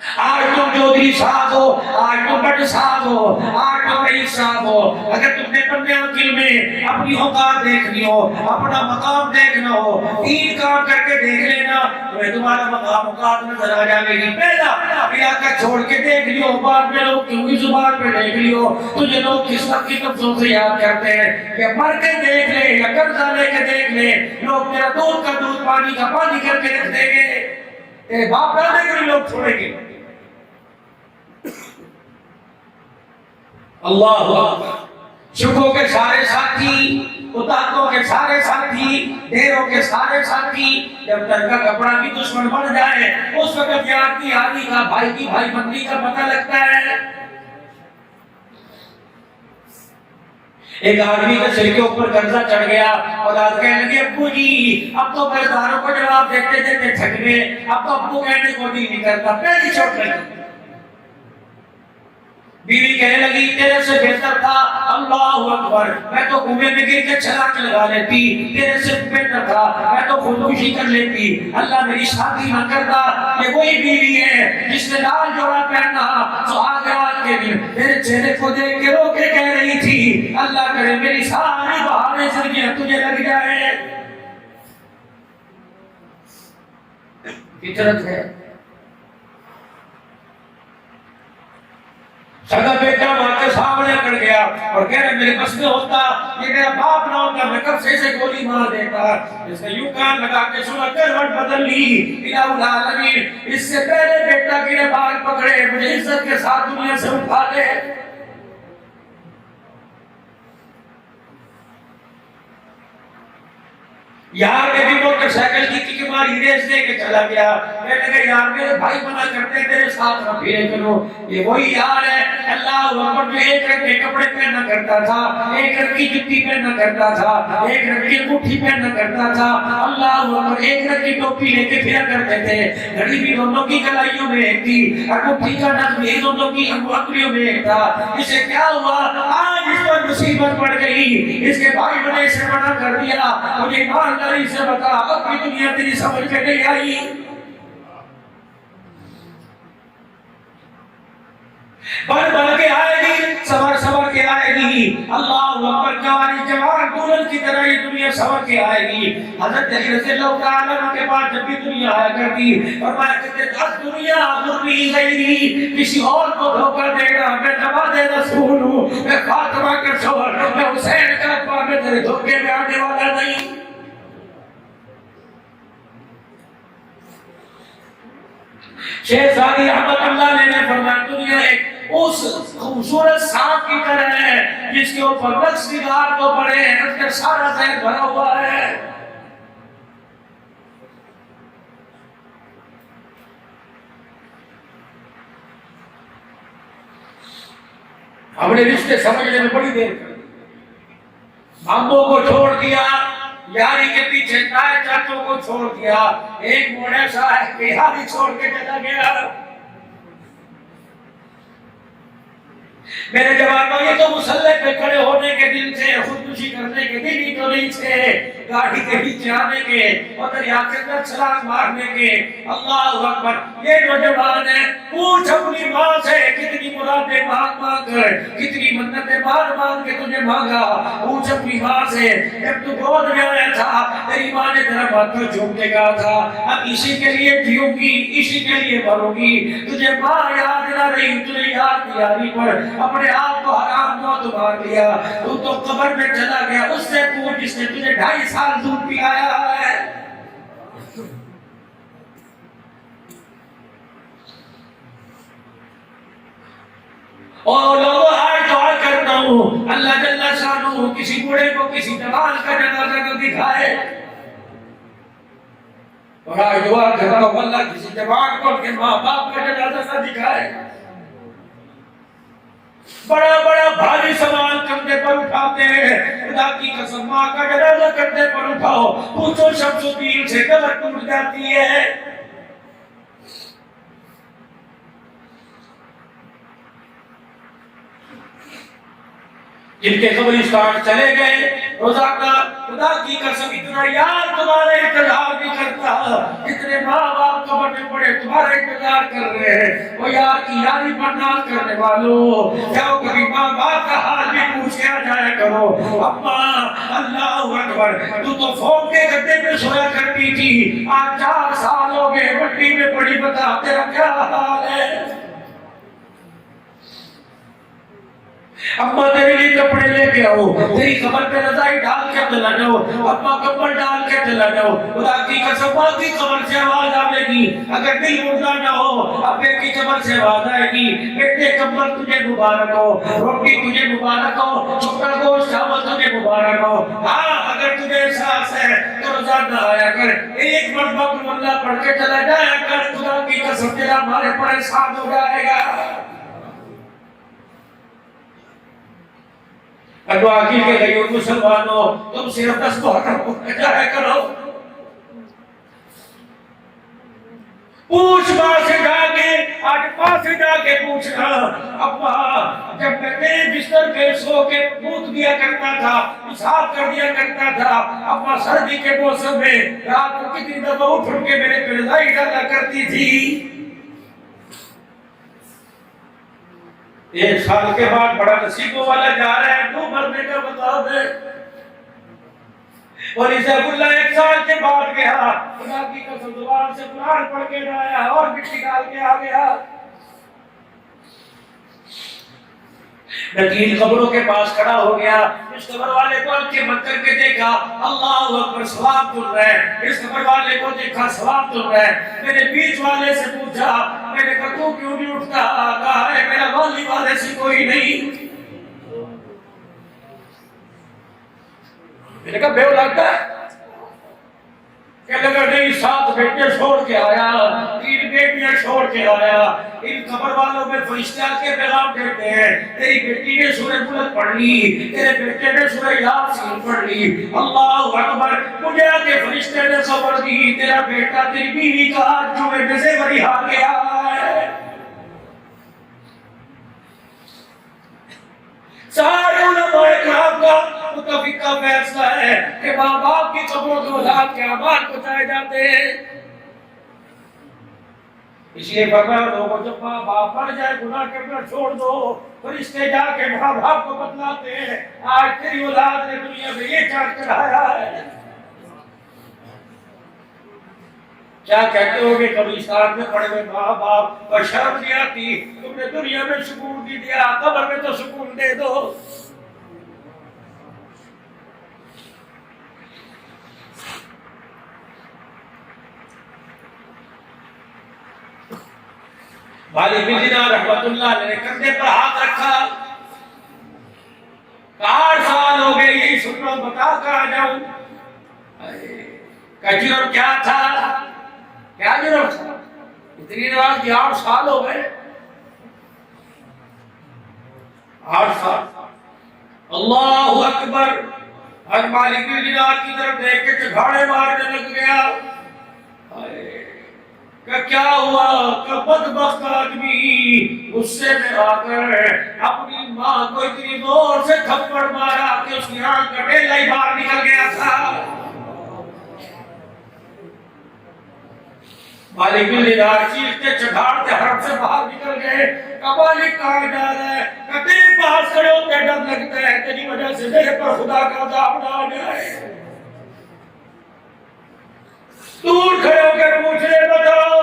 آج تم چودھری صاحب ہو، آج تم بٹ صاحب ہو، آج تم رئیس صاحب ہو، اگر تم نے بندے دل میں اپنی اوقات دیکھنی ہو، اپنا مقام دیکھنا ہو، تین کام کر کے دیکھ لینا، تمہیں تمہارا مقام اوقات نظر آ جائے گی۔ پہلا علاقہ چھوڑ کے دیکھ لیو، بعد میں لوگ کیوں کی زبان پہ دیکھ لیو، تجھے لوگ کس وقت کی لفظوں سے یاد کرتے ہیں، کہ مر کے دیکھ لے یا قرضہ لے کے دیکھ لے، لوگ تیرا دودھ کا دودھ پانی کا پانی کر کے رکھ دیں گے، تیرے باپ دادے کو لوگ چھوڑیں گے۔ اللہ اکبر۔ شکوں کے سارے ساتھی، اتاقوں کے سارے ساتھی، ڈیروں کے سارے ساتھی، جب تک کا کپڑا بھی دشمن بن جائے اس وقت یار کی آدھی کا بھائی کی بھائی بندی کا پتہ لگتا ہے۔ ایک آدمی کے سر کے اوپر قرضہ چڑھ گیا اور آج کہنے لگے ابو جی اب تو قرضداروں کو جواب دیتے دیتے تھک گئے، اب تو ابو کہنے کو دل نہیں کرتا، پہلی چوٹ لگی۔ بیوی کہنے لگی تیرے سے بہتر تھا، اللہ اکبر، میں تو کنویں میں گر کے چھلانگ لگا لیتی، تیرے سے بہتر تھا میں تو خودکشی کر لیتی، اللہ میری شادی نہ کرتا۔ یہ وہی بیوی ہے جس نے لال جوڑا پہنا سہاگ رات کے دن تیرے چہرے کو دیکھ کے رو کے کہہ رہی تھی اللہ کرے میری ساری بہاریں زندگیاں تجھے لگ جائے۔ فطرت ہے۔ سگا بیٹا ماں کے سامنے کر گیا اور کہہ رہے میرے بس میں ہوتا، یہ میرا باپ نہ ہوتا میں کب سے اسے گولی مار دیتا۔ اس نے یوں کان لگا کے سنا کروٹ بدل لی، الہ العالمین، اس سے پہلے بیٹا کے بال پکڑے مجھے عزت کے ساتھ دنیا سے اٹھا دے۔ یار نے بھی موٹر سائیکل کی کک ماری ریس دے کے چلا گیا، کہنے لگے یار میرے بھائی منع کرتے تیرے ساتھ نہ پھرے کرو۔ یہ وہی یار ہے اللہ اکبر جو ایک رنگ کے کپڑے پہنا کرتا تھا، ایک رنگ کی جوتی پہنا کرتا تھا، ایک رنگ کی انگوٹھی پہنا کرتا تھا، اللہ اکبر ایک رنگ کی ٹوپی لے کے پھرا کرتے تھے، گھڑی بھی دونوں کی کلائیوں میں ایک تھی، انگوٹھی کا نگ بھی دونوں کی انگلیوں میں ایک تھا۔ اسے کیا ہوا آج اس پر مصیبت پڑ گئی، اس کے بھائی نے اسے منع کر دیا، مجھے ایمانداری سے بتا اب کی دنیا تیری سمجھ میں نہیں آئی۔ بڑھ بڑھ کے آئے گی، سبر سبر کے آئے گی، اللہ اکبر، جوانی جوان دلہن کی طرح یہ دنیا سبر کے آئے گی۔ حضرت علی رضی اللہ تعالیٰ عنہ کے بعد جب بھی دنیا آیا کرتی فرمایا کرتے اس دنیا ذری غیری، کسی اور کو دھوکہ دینا، میں نواز رسول ہوں، میں فاطمہ کا شوہر، میں حسین کا ابا، میں تیرے دھوکے میں آنے والا نہیں۔ شہزادی احمد اللہ نے فرمایا دنیا ایک اس خوبصورت سانپ کی طرح ہے جس کے اوپر رقص نگار تو بڑے ہیں، اس کا سارا ذہن بھرا ہوا ہے۔ ہم نے رشتے سمجھنے میں بڑی دیر کر ماموں کو چھوڑ دیا، یاری کے پیچھے تائے چاچوں کو چھوڑ دیا، ایک موڑے سا ہے کہ یاری چھوڑ کے چلا گیا۔ میرے جوانوں یہ تو مسلح پہ کھڑے ہونے کے دن سے، خودکشی کرنے کے دن ہی تو نہیں تھے، گاڑی کے پیچھے آنے کے اور دریا کے اندر چھلانگ مارنے کے۔ اللہ اکبر، یہ نوجوان ہے، پوچھ اپنی ماں سے کتنی مرادیں مانگ مانگ کر، کتنی منتیں مانگ مانگ کے تجھے مانگا۔ پوچھ اپنی ماں سے جب تو گود میں آیا تھا تیری ماں نے تیرا بات کو جھوم کے کہا تھا اب اسی کے لیے جیوں گی اسی کے لیے مروں گی، تجھے ماں یاد نہ رہی، تجھے یاد نہیں آ رہی، پر اپنے آپ کو حرام موت مار لیا، تو قبر میں چلا گیا۔ اس سے پوچھ جس نے تجھے 2.5 سال دودھ پلایا ہے۔ اور لوگوں آج دعا کرتا ہوں اللہ جل شانہ کسی بوڑھے کو کسی جوان کا جنازہ نہ دکھائے، اور آج دعا کرتا ہوں اللہ کسی جوان کو اپنے ماں باپ کا جنازہ نہ دکھائے۔ بڑا بڑا بھاری سامان کندھے پر اٹھاتے ہیں، خدا کی قسم ماں کا جنازہ کندھے پر اٹھاؤ، پوچھو شمس الدین سے قبر ٹوٹ جاتی ہے۔ جن کے قبرستان چلے گئے روزانہ خدا کی قسم اتنا یار تمہارا انتظار نہیں کرتا اتنے ماں باپ تو بڑے بڑے تمہارا انتظار کر رہے ہیں. وہ یار کی یاری برداشت کرنے والوں جاؤ کبھی ماں باپ کا حال بھی پوچھ کے آ جایا کرو. اما اللہ اکبر تو فون کے گدے پہ سویا کرتی تھی آج 4 سال ہو گئے مٹی میں پڑی بتا تیرا کیا حال ہے. اما تیرے لیے کپڑے لے کے آؤ تیری کمر پہ رضائی ڈال کے چلا جاؤ اما کمر ڈال کے چلا جاؤ. خدا کی قسم ماں کی کمر سے آواز آئے گی اگر دل مردہ نہ ہو ابے کی کمر سے آواز آئے گی بیٹے کمر تجھے مبارک ہو روٹی تجھے مبارک ہو چھوٹا گوشت چاول تجھے مبارک ہو. ہاں اگر تجھے احساس ہے تو روزانہ آیا کر ایک مرتبہ قل اللہ پڑھ کے چلا جایا کر. خدا کی قسم تیرا ہمارے پر احسان ہو جائے گا. اڈوا کی کے گئی مسلمانوں تم صرف 10 محرم جایا کرو. پوچھ ماں سے جا کے آج ماں سے جا کے پوچھنا ابا جب میں تیرے بستر پہ سو کے پوت دیا کرتا تھا پیشاب کر دیا کرتا تھا اما سردی کے موسم میں رات کو کتنی دفعہ اٹھ کے میرے پہ رضائی ڈالا کرتی تھی. 1 سال کے بعد بڑا نصیبوں والا جا رہا ہے تو مرنے کا بتا دے. اور اسے اللہ 1 سال کے بعد گیا خدا کی قسم زبان سے قرآن پڑھ کے آیا اور مٹی ڈال کے آ گیا. میں 3 قبروں کے پاس کھڑا ہو گیا. اس قبر والے کو آنکھیں بند کر کے دیکھا اللہ اکبر ثواب تل رہا ہے. اس قبر والے کو دیکھا ثواب تل رہا ہے. میرے بیچ والے سے پوچھا میں نے کہا تو کیوں نہیں اٹھتا؟ کہا ہے میرا والی والے سے کوئی نہیں. میں نے کہا بے اولاد ہے کہنے لگا نہیں 7 بیٹے چھوڑ کے آیا 3 بیٹیاں چھوڑ کے آیا. ان قبر والوں میں فرشتے آ کے پیغام دیتے ہیں تیری بیٹی نے سورہ ملک پڑھ لی تیرے بیٹے نے سورہ یاسین پڑھ لی. اللہ اکبر مجھے آ کے فرشتے نے خبر دی تیرا بیٹا تیری بیوی کا آج جمعے میں سے بری ہار گیا ہے. سارے علماء اکرام کا متفق کا فیصلہ ہے کہ ماں باپ کی قبروں کو اولاد کے اعمال پہنچائے جاتے ہیں. اس لیے فرمایا لوگوں جب ماں باپ مر جائے گناہ کرنا چھوڑ دو فرشتے جا کے ماں باپ کو بتلاتے ہیں آج تیری اولاد نے دنیا میں یہ چاند چڑھایا ہے. کیا کہتے ہو گے قبرستان میں پڑے ہوئے ماں باپ اور شرم نہیں آتی تم نے دنیا میں سکون نہیں دیا قبر میں تو سکون دے دو. مالک بن دینار رحمت اللہ علیہ نے کندھے پر ہاتھ رکھا 8 سال ہو گئے یہی سن رہا ہوں بتا کر آ جاؤں. کا جرم کیا تھا کیا جرم تھا اتنی نماز کی 8 سال ہو گئے 8 سال. اللہ اکبر. ہر مالک بن دینار کی طرف دیکھ کے چڑھاڑے مارنے لگ گیا. کہ کیا ہوا کہ بدبخت آدمی غصے میں آ کر اپنی ماں کو اتنی زور سے تھپڑ مارا کہ اس کی آنکھ کا ڈیلا ہی باہر نکل گیا تھا. مالک بن دینار چیختے چڑھاڑتے حرم سے باہر نکل گئے. مالک کہاں جا رہا ہے کہ تیرے پاس کھڑے ہوتے ڈر لگتا ہے تیری وجہ سے میرے پر خدا کا عذاب نہ آ جائے. دور کھڑے ہو کر پوچھ رہے بتاؤ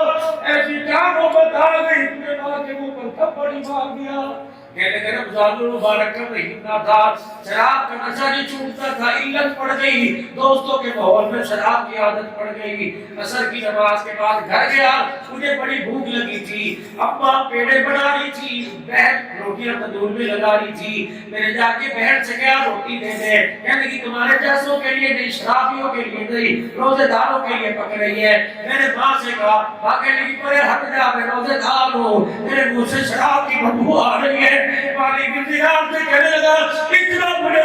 ایسی کیا محبت آ گئی تمہیں ماں کے منہ پر تھپڑ ہی مار دیا. کہنے کہ رمضان المبارک کا مہینہ تھا شراب کا نشہ نہیں چھوٹتا تھا علت پڑ گئی دوستوں کے ماحول میں شراب کی عادت پڑ گئی. عصر کی نماز کے بعد گھر گیا مجھے بڑی بھوک لگی تھی اماں پیڑے بنا رہی تھی بہن روٹیاں تندور میں لگا رہی تھی. میں نے جا کے بہن سے کہا روٹی دے دے. کہنے کی تمہارے جیسوں کے لیے نہیں شرابیوں کے لیے نہیں روزے داروں کے لیے پک رہی ہے. میں نے ماں سے کہا ماں کہنے کی پرے ہٹ جا میں روزے دار ہوں میرے منہ سے شراب کی بدبو آ رہی ہے. مالک بن دینار سے کہنے لگا اتنا مجھے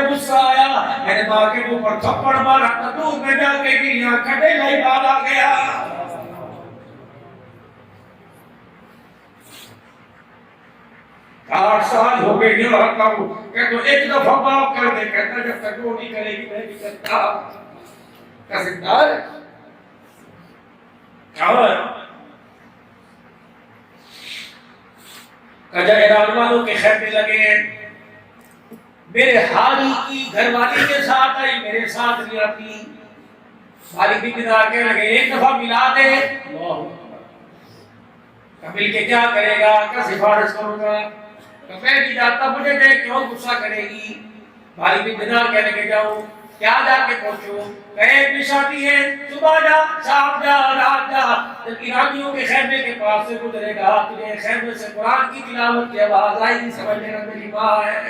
غصہ آیا میں نے ماں کے منہ پر تھپڑ مارا تندور میں جا کے گریا کھٹے لائی بال آ گیا. 8 سال ہو گئے یہ رہتا ہوں کہ تو ایک دفعہ معاف کر دے. کہتا جب تک وہ نہیں کرے گی میں نہیں کرتا. کہہ سکتا ہے کجا ایران والوں کے خیمے لگے ہیں. میرے حالی کی گھر والی کے ساتھ آئی, میرے ساتھ نہیں آتی. مالک بن دینار کہنے لگے ایک دفعہ ملا دے. مل کے کیا کرے گا؟ کیا سفارش کروں گا؟ میں نہیں جاتا, مجھے دیکھ کیوں غصہ کرے گی. مالک بن دینار کہنے لگے جاؤ. کیا جا کے پہنچو؟ ایک نشانی ہے, صبح جا, شام جا, رات جا, جب ایرانیوں کے خیمے کے پاس سے گزرے گا تجھے خیمے سے قرآن کی تلاوت کی آواز آئی, سمجھ لینا میری ماں ہے.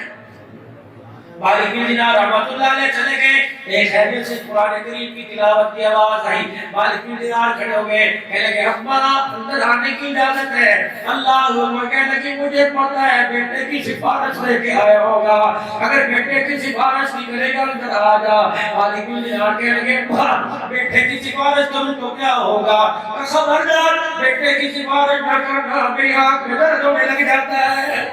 مالک بن دینار رحمۃ اللہ علیہ چلے گئے, ایک خیمے سے قرآن کریم کی تلاوت کی آواز آئی. مالک بن دینار کھڑے ہو گئے, کہنے لگے ابا اندر آنے کی اجازت ہے. اللہ اکبر. کہنے لگے مجھے پتہ ہے بیٹے کی سفارش لے کے آیا ہوگا, اگر بیٹے کی سفارش نہیں کرے گا اندر آ جا. مالک بن دینار کہنے لگے بیٹے کی سفارش کروں تو کیا ہوگا؟ خبردار بیٹے کی سفارش نہ کرنا, میری آنکھ میں درد ہونے لگ جاتا ہے.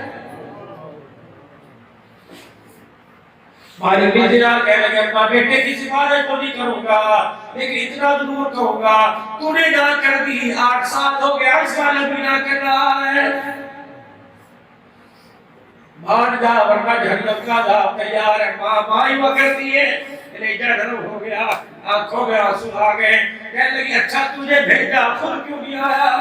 مالک بن دینار کہنے لگے ابا بیٹے کی سفارش تو نہیں کروں گا, لیکن اتنا ضرور کہوں گا تو نے نہ کر دی. 8 سال ہو گیا اس والا بھی نہ کر رہا ہے. مان جا ورنہ جہنم کا عذاب تیار ہے. ماں مائی وہ کرتی ہے. کلیجہ نرم ہو گیا, آنکھوں میں آنسو آ گئے. کہنے لگی اچھا تجھے بھیجا خود کیوں نہیں آیا؟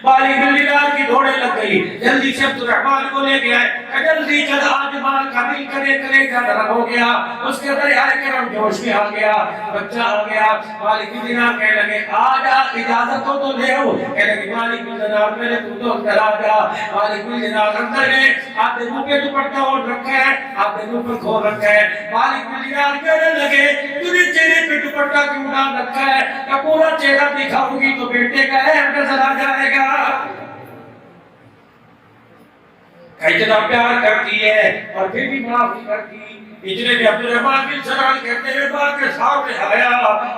مالک بن دینار کی دوڑے لگ گئی, جلدی سے عبد الرحمن کو لے گیا. جلدی چل, آج مال کا دل کرے کرے کا نرم ہو گیا, اس کے دریائے کرم جوش میں آ گیا, بچہ آ گیا. مالک بن دینار کہنے لگے آ جا, اجازت ہو تو لے آؤ. کہنے لگے مالک بن دینار پہلے تو اندر آ جا. مالک بن دینار اندر گئے, آپ نے منہ پہ دوپٹہ اوڑھ رکھا ہے, آپ نے منہ پر کھول رکھا ہے. مالک بن دینار کہنے لگے تجھے چہرے پہ دوپٹہ کیوں ڈال رکھا ہے؟ کہ پورا چہرہ دکھاؤں گی تو بیٹے کا عیب نظر آ جائے گا. اتنا پیار کرتی ہے اور پھر بھی معاف نہیں کرتی. اتنے بھی عبد الرحمن بن سلام کہتے ہیں بات کے سامنے آیا,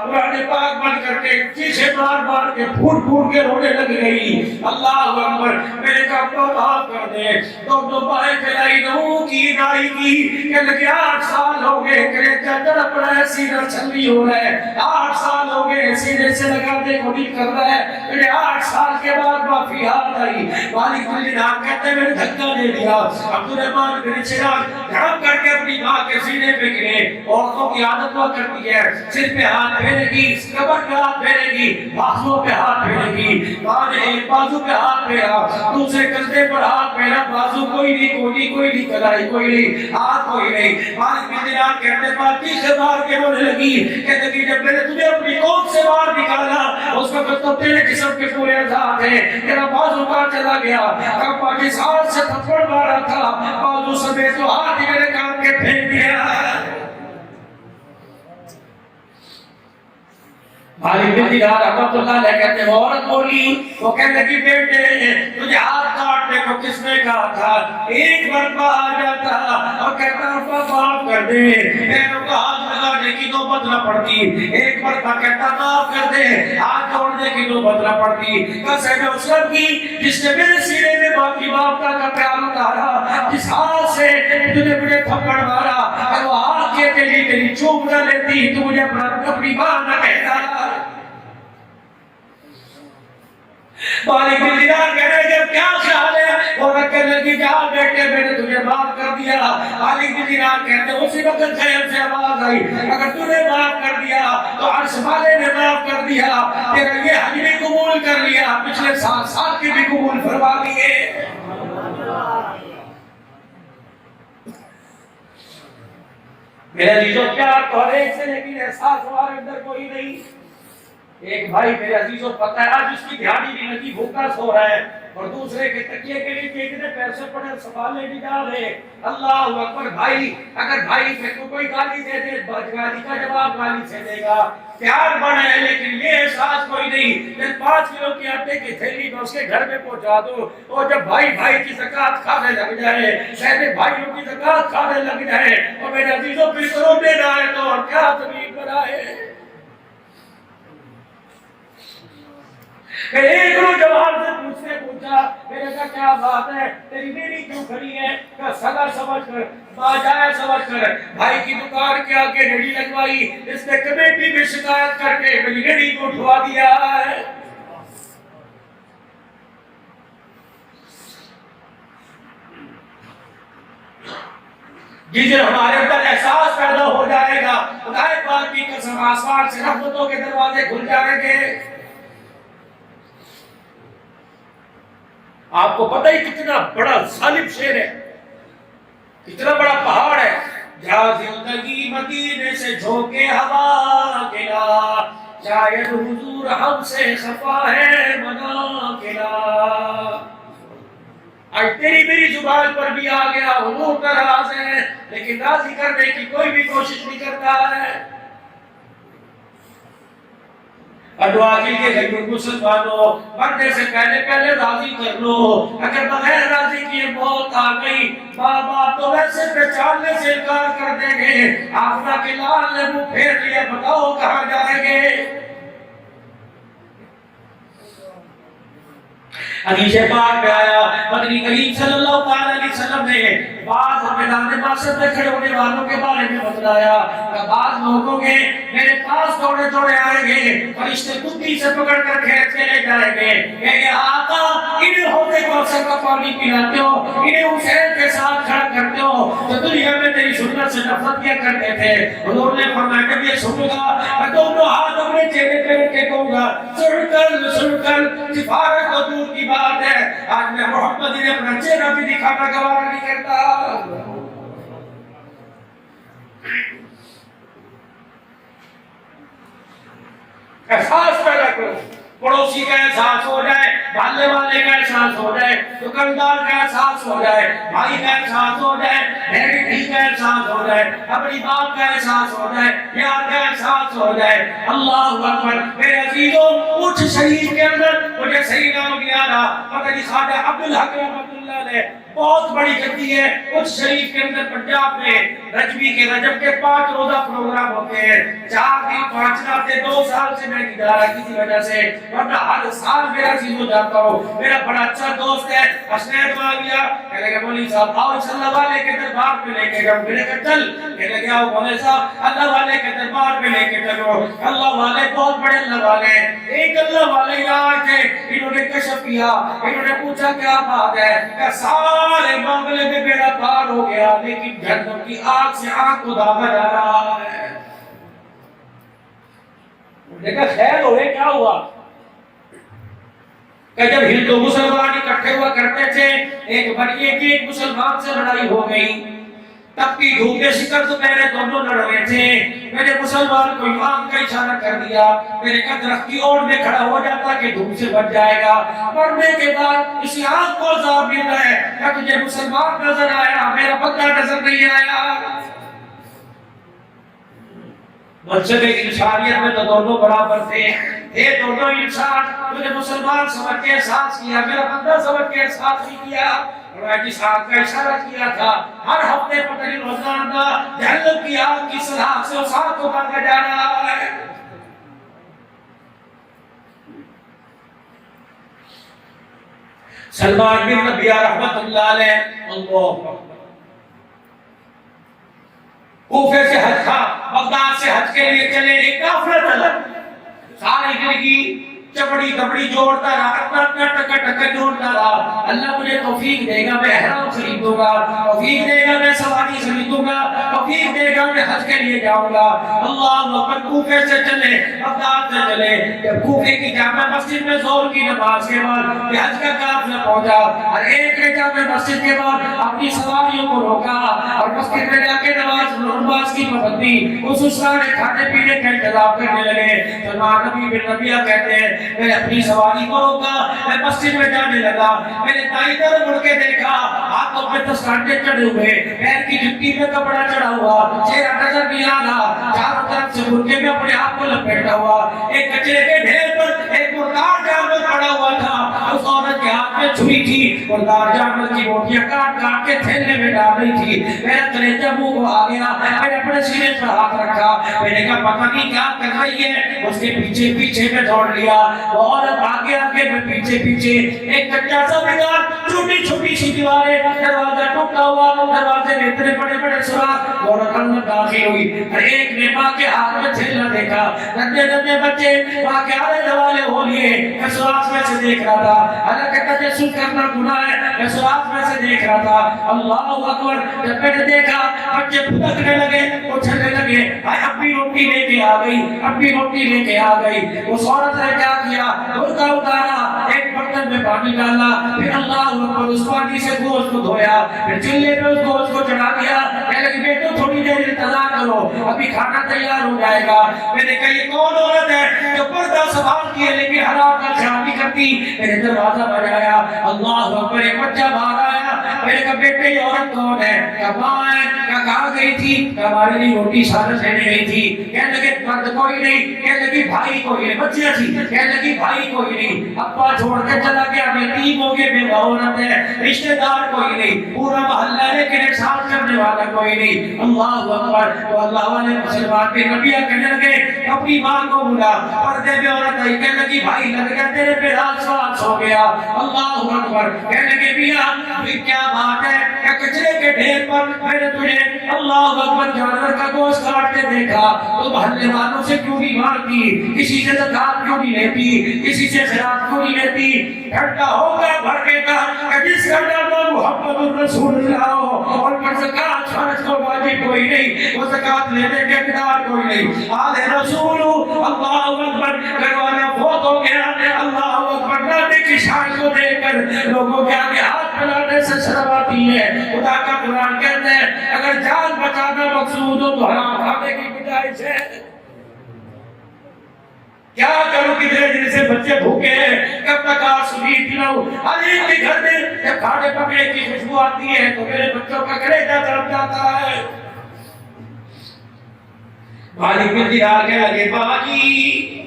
قرآن پاک بند کر کے چیخے مار مار کے پھوٹ پھوٹ کے رونے لگ گئی. اللہ اکبر. میرے کا ابا معاف کر دے. دو بائیں پھیلائی نہوں کی نائی کی. کہ لگے 8 سال ہو گئے کلیجہ تڑپ رہا ہے, سینہ چھلنی ہو رہا ہے. 8 سال ہو گئے سینے سے لگانے کو نہیں کر رہا ہے. میرے 8 سال کے بعد معافی ہاتھ آئی. مالک بن دینار کہتے ہیں میں نے دھکا دے دیا. عبد الرحمن بن چراغ دھڑام کر کے اپنی ماں کے سینے پہ گرے. عورتوں کی عادت ہوا کرتی ہے سر پہ ہاتھ پھیرے گی, کمر پہ ہاتھ پھیرے گی, بازو پہ ہاتھ پھیرے گی. ماں نے ایک بازو پہ ہاتھ پھیرا, دوسرے کندھے پر ہاتھ پھیرا. بازو کوئی نہیں, کلائی کوئی نہیں, ہاتھ کوئی نہیں. مالک بن دینار کہتے پاتی سے مار کے رونے لگی. کہتے کہ جب میں نے تجھے اپنی قوم سے باہر نکالا اس وقت تو تیرے جسم کے پورے آزاد ہیں, تیرا بازو کہاں چلا گیا؟ کب پاکستان سے تھپڑ مارا تھا, بازو سمیت تو ہاتھ ہی میرے کام کے پھینک دیا. مالک بن دینار رحمۃ اللہ علیہ کہتے ہیں عورت بولی, وہ کہنے لگی بیٹے تجھے ہاتھ کاٹنے کو کس نے کہا تھا؟ ایک مرتبہ آ جاتا اور کہتا معاف کر دے, پیروں کا ہاتھ لگانے کی نوبت نہ پڑتی. ایک مرتبہ کہتا معاف کر دے, ہاتھ جوڑنے کی نوبت نہ پڑتی. قسم اسلم کی جس نے میرے سینے میں باقی مامتا کا پیار اتارا, جس ہاتھ سے تجھے مجھے تھپڑ مارا, اگر وہ ہاتھ کے تیری چوم نہ لیتی تو مجھے اپنی ماں نہ کہتا. مالک بن دینار کہہ رہے جب کیا خیال ہے؟ وہ رکھنے لگی کہا بیٹے میں نے تجھے معاف کر دیا. مالک بن دینار کہتے اسی وقت خیال سے آواز آئی اگر تو نے معاف کر دیا تو عرش والے نے معاف کر دیا, تیرا یہ حج بھی قبول کر لیا, پچھلے 7 سال کے بھی قبول فرما دیے. میرے عزیزوں پیار تو ہر ایک سے, لیکن احساس ہمارے اندر کوئی نہیں. ایک بھائی میرے عزیزوں پتہ ہے آج اس کی دھیانی نہیں لگی, بھوکا سو رہا ہے, اور دوسرے کے تکیے کے لیے اتنے پیسے پڑے سنبھالنے نہیں جا رہے. اللہ اکبر. بھائی اگر بھائی کو کوئی گالی دے دے, گالی کا جواب گالی سے دے گا. پیار بڑا ہے لیکن یہ احساس کوئی نہیں. پھر 5 کلو کی آٹے کی تھیلی میں اس کے گھر میں پہنچا دو, اور جب بھائی کی زکات کھانے لگ جائے, سہنے بھائیوں کی زکات کھانے لگ جائے, اور میرے عزیزوں پھر کرو دے رہا ہے تو اور کیا زمین بنائے. ایک نوجوان سے پوچھا میرے کہا کیا بات ہے تیری بیوی کیوں کھڑی ہے؟ کہا سگا سمجھ کر، باجائے سمجھ کر بھائی کی دکان کے آگے ریڑھی لگوائی، اس نے کمیٹی میں شکایت کر کے میری ریڑھی کو اٹھوا دیا ہے۔ جس دن ہمارے اندر احساس پیدا ہو جائے گا، خدا پاک کی قسم آسمان سے رحمتوں کے دروازے کھل جائیں گے۔ آپ کو پتہ ہی کتنا بڑا ظالم شیر ہے، کتنا بڑا پہاڑ ہے۔ جا زندگی مدینے سے جھونکے ہوا گلا، شاید حضور ہم سے خفا ہے منا گلا۔ آج تیری میری زبان پر بھی آ گیا حضور کا راز ہے، لیکن راضی کرنے کی کوئی بھی کوشش نہیں کرتا ہے۔ دعا کیجیے کہ مسلمانوں مرنے سے پہلے راضی کر لو، اگر بغیر راضی کیے موت آ گئی، ماں باپ تو ویسے پہچاننے سے انکار کر دیں گے، آخرہ کے لال نے منہ پھیر لیا، بتاؤ کہاں جائیں گے؟ حدیث پاک میں آیا مدنی کریم صلی اللہ علیہ وسلم نے بعض میدان معاشر میں کھڑے ہونے والوں کے بارے میں بتلایا کہ بعض لوگوں کے میرے پاس دوڑے دوڑے آئیں گے، فرشتے کتی سے پکڑ کر کھینچ کے لے جائیں گے کہ آقا انہیں ہوتے کوثر کا پانی پلاتے ہو، انہیں حسین کے ساتھ کھڑا کرتے ہو جو دنیا میں تیری سنت سے نفرت کیا کرتے تھے۔ حضور نے فرمایا کہ یہ سنوں گا، میں دونوں ہاتھ اپنے چہرے پہ رکھ کے کہوں گا سن کر سفارت کو دور کی بات ہے، آج میں محمد نے اپنا چہرہ بھی دکھانا گوارا نہیں کرتا۔ احساس پیدا کرو، پڑوسی کا احساس ہو جائے، محلے والے کا احساس ہو جائے، دکاندار کا احساس ہو جائے، بھائی کا احساس ہو جائے، بیٹی کا احساس ہو جائے، اپنی باپ کا احساس ہو جائے، یار کا احساس ہو جائے۔ اللہ اکبر میرے عزیزوں، کچھ شریف کے اندر مجھے صحیح نام نہیں آ رہا، پتہ نہیں خواجہ عبدالحق رحمۃ اللہ علیہ بہت بڑی جدی ہے، کچھ شریف کے اندر پنجاب میں رجبی کے رجب کے 5 روزہ پروگرام ہوتے ہیں، 4 دن 5 راتیں 2 سال سے میں نہیں جا رہا کسی وجہ سے، ورنہ ہر سال میرا چیز ہو جاتا ہوں۔ میرا بڑا اچھا دوست ہے حسنین معاویہ، کہنے لگے مولوی صاحب آؤ اس اللہ والے کے دربار میں لے کے جاؤ، میں نے کہا چل، کہنے لگے آؤ مولوی صاحب اللہ والے کے دربار میں لے کے چلو۔ اللہ والے بہت بڑے اللہ والے ہیں، ایک اللہ والے یہاں تھے، انہوں نے کشف کیا، انہوں نے پوچھا کیا بات ہے، کہ سارے معاملے میں میرا پار ہو گیا، لیکن جہنم کی آگ سے آگ کو داغا جا رہا ہے۔ دیکھا خیر ہوئے کیا ہوا کہ جب ہندو مسلمان اکٹھے ہوا کرتے تھے، ایک بڑی ایک مسلمان سے لڑائی ہو گئی، تب کی دھوپ میں شکر دوپہرے دونوں لڑ رہے تھے، میرے مسلمان کو امام کا اشارہ کر دیا، میرے کا درخت کی اوٹ میں کھڑا ہو جاتا کہ دھوپ سے بچ جائے گا۔ مرنے کے بعد اسی آنکھ کو عذاب مل رہا ہے کہ تجھے مسلمان نظر آیا، میرا بندہ نظر نہیں آیا۔ منصب انسانیت میں تو دونوں برابر تھے، دونوں انسان، تجھے مسلمان سمجھ کے احساس کیا، میرا بندہ سمجھ کے احساس نہیں کیا، اور میں جس آنکھ کا اشارہ کیا تھا ہر ہفتے پتہ نہیں روزانہ جہنم کی آگ کی سلاخ سے اس آنکھ کو باندھا جا رہا ہے۔ سلمان بن ربیعہ رحمت اللہ علیہ اللہ کوفے سے حج تھا، بغداد سے حج کے لیے چلے، ایک کافلہ چلا، ساری زندگی چپڑی کپڑی جوڑتا رہا، اپنا ٹکا ٹکا جوڑتا رہا، اللہ مجھے توفیق دے گا میں احرام خریدوں گا، توفیق دے گا میں سواری خریدوں گا، توفیق دے گا میں حج کے لیے جاؤں گا۔ اللہ اکبر، کوفے سے چلے، بغداد سے چلے، جب کوفے کی جامع مسجد میں ظہر کی نماز کے بعد حج کا قافلہ پہنچا، اور ایک نے جامع مسجد کے بعد اپنی سواریوں کو روکا اور مسجد میں جا کے نماز کی پابندی، اس سارے کھانے پینے کا انتظام کرنے لگے۔ سلمان بن ربیعہ کہتے ہیں میں نے اپنی سواری کو روکا، میں مسجد میں جانے لگا، میں نے دائیں طرف مڑ کے دیکھا، ہاتھوں پہ دستانے چڑھے ہوئے، پیر کی جوتی میں کپڑا چڑھا ہوا، چہرہ نظر نہیں آ رہا، چاروں طرف سے برقعے میں اپنے آپ کو لپیٹا ہوا، ایک کچرے کے ڈھیر پر ایک مردار جانور پڑا ہوا تھا، اس عورت کے ہاتھ میں چھری تھی، مردار جانور کی بوٹیاں کاٹ کاٹ کے تھیلے میں ڈال رہی تھی۔ میرا کلیجہ منہ کو آ گیا، میں نے اپنے سینے پر ہاتھ رکھا، میں نے کہا پتہ نہیں کیا کر رہی ہے، اس کے پیچھے پیچھے میں دوڑ لیا، اور آگے آگے میں پیچھے پیچھے، ایک کچا سا بگار چھوٹی چھوٹی سی دیواریں، دروازہ ٹوٹا ہوا، دروازے میں اتنے بڑے بڑے سوراخ، عورت اندر داخل ہوئی، ہر ایک نے ماں کے ہاتھ میں تھیلا دیکھا، ننھے ننھے بچے ماں کے آلے دوالے ہو لیے، میں سوراخ میں سے دیکھ رہا تھا، حالانکہ تجسس کرنا گناہ ہے، میں سوراخ میں سے دیکھ رہا تھا، اللہ اکبر، جب میں نے دیکھا بچے پھدکنے لگے، اچھلنے لگے، اپنی روٹی لے کے آ گئی، اپنی روٹی لے کے آ گئی، اس عورت نے کیا کیا، برقع اتارا، ایک برتن میں پانی ڈالا، پھر اللہ اکبر اس پانی سے گوشت کو دھویا، پھر چولہے پہ اس گوشت کو چڑھا دیا، کہنے لگی بیٹو تھوڑی دیر انتظار کرو، ابھی کھانا تیار ہو جائے گا۔ میں نے کہا یہ کون عورت ہے جو پردہ سنبھال کی ہے لیکن حرام کا خیال نہیں کرتی؟ میں نے دروازہ بجایا، اللہ اکبر، ایک بچہ باہر آیا، میں نے کہا بیٹے یہ عورت کون ہے؟ کہا ماں ہے۔ کہا کہاں گئی تھی؟ کہا ہمارے لیے روٹی سالن لینے گئی تھی۔ کہنے لگے مرد کوئی نہیں، کہنے لگی بھائی کوئی نہیں، بچیاں تھی، کہنے لگی بھائی کوئی نہیں، ابا چھوڑ کے چلا گیا، یتیم ہو گئے، بیوہ عورت ہے، رشتہ دار کوئی نہیں، پورا محلہ ہے لیکن احسان کرنے والا کوئی نہیں۔ اللہ اکبر، تو اللہ والے مسلمان بھی نبیہ کہنے لگے اپنی ماں کو بلا، پردے میں عورت آئی، کہنے لگی بھائی لگ گیا تیرے پہ راز واز ہو گیا۔ اللہ اکبر، کہنے لگے میاں یہ کیا بات ہے کہ کچرے کے ڈھیر پر میں نے تجھے اللہ اکبر جانور کا گوشت کاٹتے دیکھا، تو محلے والوں سے کیوں نہیں مانگتی، کسی سے زکات کیوں نہیں لیتی، کسی سے خیرات کیوں نہیں لیتی؟ ٹھنڈا ہوگا بھرنے کا کہ جس کا نام محمد الرسول اللہ ہو اور پر زکات فرض کو واجب کوئی نہیں، وہ زکات لینے کے اقدار کوئی نہیں۔ آل رسول اللہ اکبر، گھر والا فوت ہو گیا، اللہ اکبر، نبی کی شان کو دیکھ کر لوگوں کے آگے ہاتھ پھیلانے سے شرم آتی ہے۔ خدا کا قرآن کہتا ہے اگر جان بچانا مقصود ہو تو حرام کھانے کی گنجائش ہے۔ کیا کروں کتنے دن سے بچے بھوکے ہیں، کب تک آسودی پلاؤں؟ ہر ایک کے گھر میں جب کھانے پکنے کی خوشبو آتی ہے تو میرے بچوں کا کلیجہ تڑپ جاتا ہے۔ مالک بن دیار کے لگے بابا جی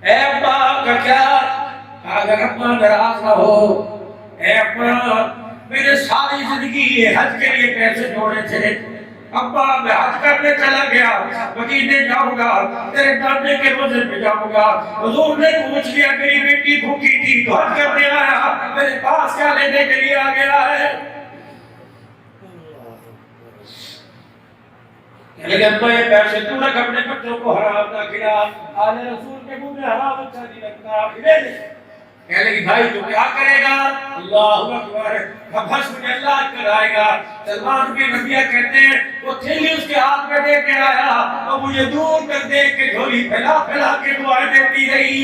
اے ابا کا کیا، اگر ابا ناراض نہ ہو، اے ابا میرے ساری زندگی حج کے لیے پیسے جوڑے تھے، ابا میں حج کرنے چلا گیا، مدینے جاؤں گا، تیرے دادے کے روزے پہ جاؤں گا، حضور نے پوچھ لیا میری بیٹی بھوکی تھی تو حج کرنے آیا، میرے پاس کیا لینے کے لیے آ گیا ہے؟ لیکن ابا یہ پیسے تو رکھ اپنے بچوں کو حرام نہ کھلا، آل رسول کے منہ میں حرام اچھا نہیں لگتا، کہنے لگی بھائی تو کیا کرے گا؟ اللہ اکبر، بس مجھے اللہ کرائے گا۔ سلمان کے نبیہ کہتے ہیں وہ تھیلی اس کے ہاتھ میں دے کے آیا اور مجھے دور تک دیکھ کے جھولی پھیلا پھیلا کے دعائیں دیتی رہی۔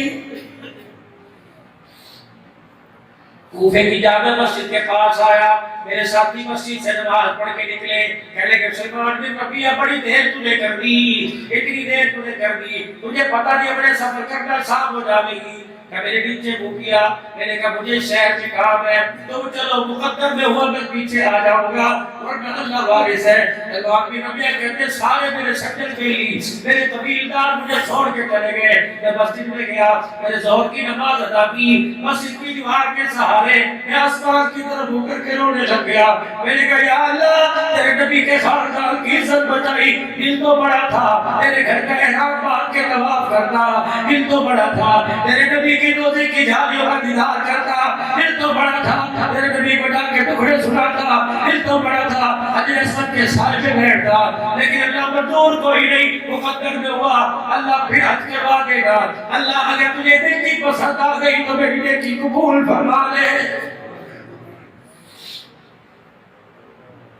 کوفے کی جامع مسجد کے پاس آیا، میرے ساتھی مسجد سے نماز پڑھ کے نکلے، کہنے کہ سلمان بن ربیہ بڑی دیر تجھے کر دی، اتنی دیر تجھے کر دی، تجھے پتہ نہیں اپنے سفر کرنا صاحب ہو جائے گی، کہ میرے نیچے بھوکیا، میں نے کہا مجھے شہر میں کام ہے، تو چلو مقدر میں ہوا میں پیچھے آ جاؤں گا، ورنہ اللہ وارث ہے۔ سلمان بن ربیہ کہتے سارے میرے سجد کے لیے، میرے قبیلدار مجھے چھوڑ کے چلے گئے، میں مسجد میں گیا، میں نے ظہر کی نماز ادا کی، مسجد کی دیوار کے سہارے میں آسمان کی طرف ہو کر کے رونے لگ گیا، میں نے کہا یا اللہ تیرے نبی کے خاندان کی عزت بچائی، دل تو بڑا تھا تیرے گھر کا احرام باندھ کے طواف کرتا، دل تو بڑا تھا تیرے نبی کی روزے کی جھالیوں کا دیدار کرتا، دل تو بڑا تھا تیرے نبی کو ڈال کے ٹکڑے سناتا، دل تو بڑا تھا حجر اسود کے سائے پہ بیٹھتا، لیکن اللہ منظور کوئی نہیں، مقدر میں ہوا اللہ پھر حج کروا دے گا، اللہ اگر تجھے دل کی پسند آ گئی تو میری نیکی قبول فرما لے۔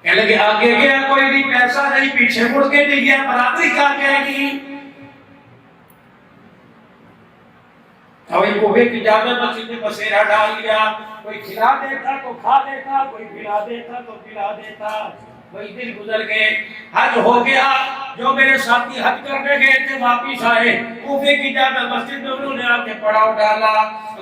کہنے لگے آگے گیا کوئی نہیں، پیسہ نہیں، پیچھے مڑ کے نہیں گیا، برادری کیا کہے گی؟ کوئی کوفے کی جامع مسجد میں بسیرا ڈال لیا، کوئی کھلا دیتا تو کھا دیتا، کوئی پلا دیتا تو پلا دیتا، وہی دن گزر گئے، حج ہو گیا، جو میرے ساتھی حج کرنے گئے تھے واپس آئے، کوفے کی جامع مسجد میں انہوں نے آ کے پڑاؤ ڈالا،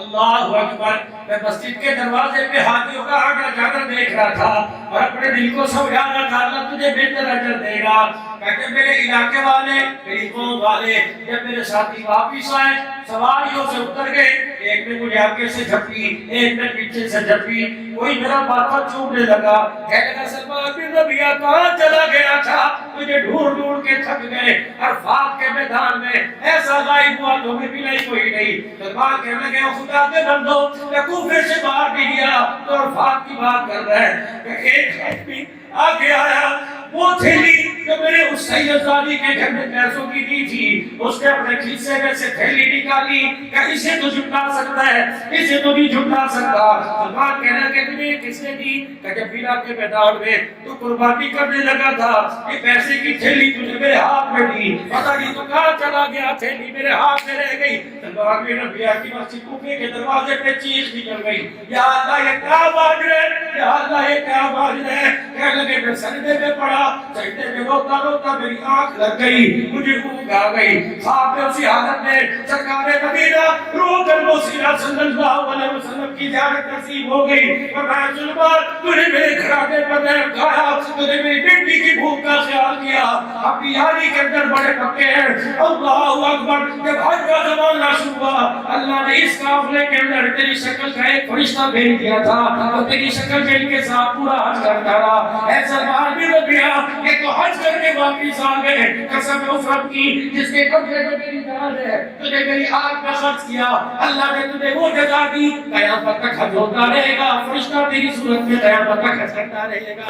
اللہ اکبر، میں مسجد کے دروازے پہ حاجیوں کا آنا جانا دیکھ رہا تھا اور اپنے دل کو سمجھا رہا تھا اللہ تجھے بہتر اجر دے گا، کہ میرے علاقے والے میری قوم والے جب میرے ساتھی واپس آئے سواریوں سے اتر گئے ایک نے مجھے آگے سے جھپکی ایک نے پیچھے سے جھپکی کوئی میرا ماتھا چومنے لگا کہنے لگا سلمان بن ربیعہ کہاں چلا گیا تھا مجھے ڈھونڈ ڈھونڈ کے تھک گئے عرفات کے میدان میں ایسا غائب ہوا تو میں بھی نہیں کوئی نہیں سلمان کہنے لگے خدا کے بندو میں کوفے سے باہر بھی گیا تو عرفات کی بات کر رہا ہے کہ ایک آدمی آگے آیا وہ تھیلی جو میرے اس سید زادی کے گھر میں پیسوں کی دی تھی اس نے اپنے کھیسے میں سے تھیلی نکالی کہ اسے تو جھٹلا سکتا ہے اسے تو نہیں جھٹلا سکتا سلمان کہنا کہ تجھے کس نے دی کہ جب بلا کے میدان میں تو قربانی کرنے لگا تھا یہ پیسے کی تھیلی تجھے میرے ہاتھ میں دی پتہ نہیں تو کہاں چلا گیا تھیلی میرے ہاتھ میں رہ گئی سلمان بن ربیعہ کی مسجد کوفے کے دروازے پہ چیخ نکل گئی یا اللہ یہ کیا باز ہے یا اللہ یہ کیا باز ہے کہنے لگے میں سجدے میں پڑا سجدے میں روتا روتا میری آنکھ لگ گئی مجھے اونگ آ گئی خواب میں اسی حالت میں سرکار مدینہ رو کر موسیٰ صلی اللہ علیہ وسلم کی زیارت نصیب ہو گئی فرمایا سلمان تو نے میرے گھرانے پر رحم کھایا تو نے میری بیٹی کی بھوک کا خیال کیا اپنی یاری کے اندر بڑے پکے ہیں اللہ اکبر جب حج کا زمانہ شروع ہوا اللہ نے اس قافلے کے اندر تیری شکل کا ایک فرشتہ بھیج دیا تھا اور تیری شکل جن کے ساتھ پورا حج کرتا رہا اے سلمان بن ربیعہ کہ تو حج کر کے واپس آ گئے قسم اس رب کی جس کے قبضے میں میری جان ہے تجھے میری آنکھ میں خرچ کیا اللہ نے تجھے وہ جزا دی قیامت تک حج ہوتا رہے گا فرشتہ تیری صورت میں قیامت تک حج کرتا رہے گا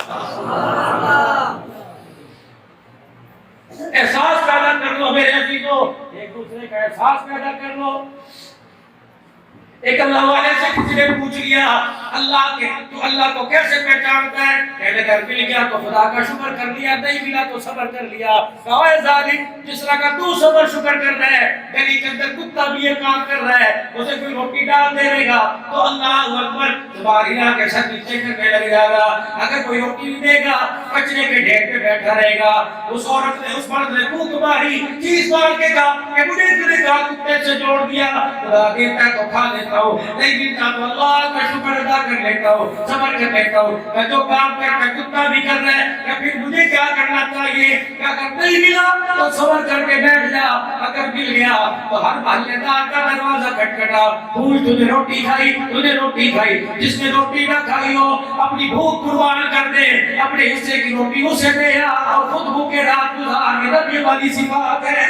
احساس پیدا کر لو میرے عزیزو ایک دوسرے کا احساس پیدا کر لو ایک اللہ والے سے کسی نے پوچھ لیا اللہ کے تو اللہ کو کیسے پہچانتا ہے کہنے لگا مل گیا تو خدا کا شکر کر لیا نہیں ملا تو صبر کر لیا کہا اے ظالم جس طرح کا تو صبر شکر کر رہا ہے گلی کے اندر کتا بھی یہ کام کر رہا ہے اسے کوئی روٹی ڈال دے رہے گا تو اللہ اکبر زبان ہلا کے سر نیچے کرنے لگ جائے گا اگر کوئی روٹی نہیں دے گا کچرے کے ڈھیر پہ بیٹھا رہے گا اس عورت نے اس مرد نے پھونک ماری چیز مار کے کہا کہ مجھے تیرے گھر کتے سے جوڑ دیا خدا دیتا ہے تو کھا لیتا نہیں ملتا تو اللہ کا شکر ادا کر لیتا ہوں صبر کر لیتا ہوں میں جو کام کرتا کتا بھی کر رہا ہے کہ پھر مجھے کیا کرنا چاہیے کہ اگر نہیں ملا تو صبر کر کے بیٹھ جا اگر مل گیا تو ہر محلے دار کا دروازہ کھٹکھٹا پوچھ تجھے روٹی کھائی جس نے روٹی نہ کھائی ہو اپنی بھوک قربان کر دے اپنے حصے کی روٹی اسے دے اور خود بھوکے رات گزار یہ نبی والی صفات ہے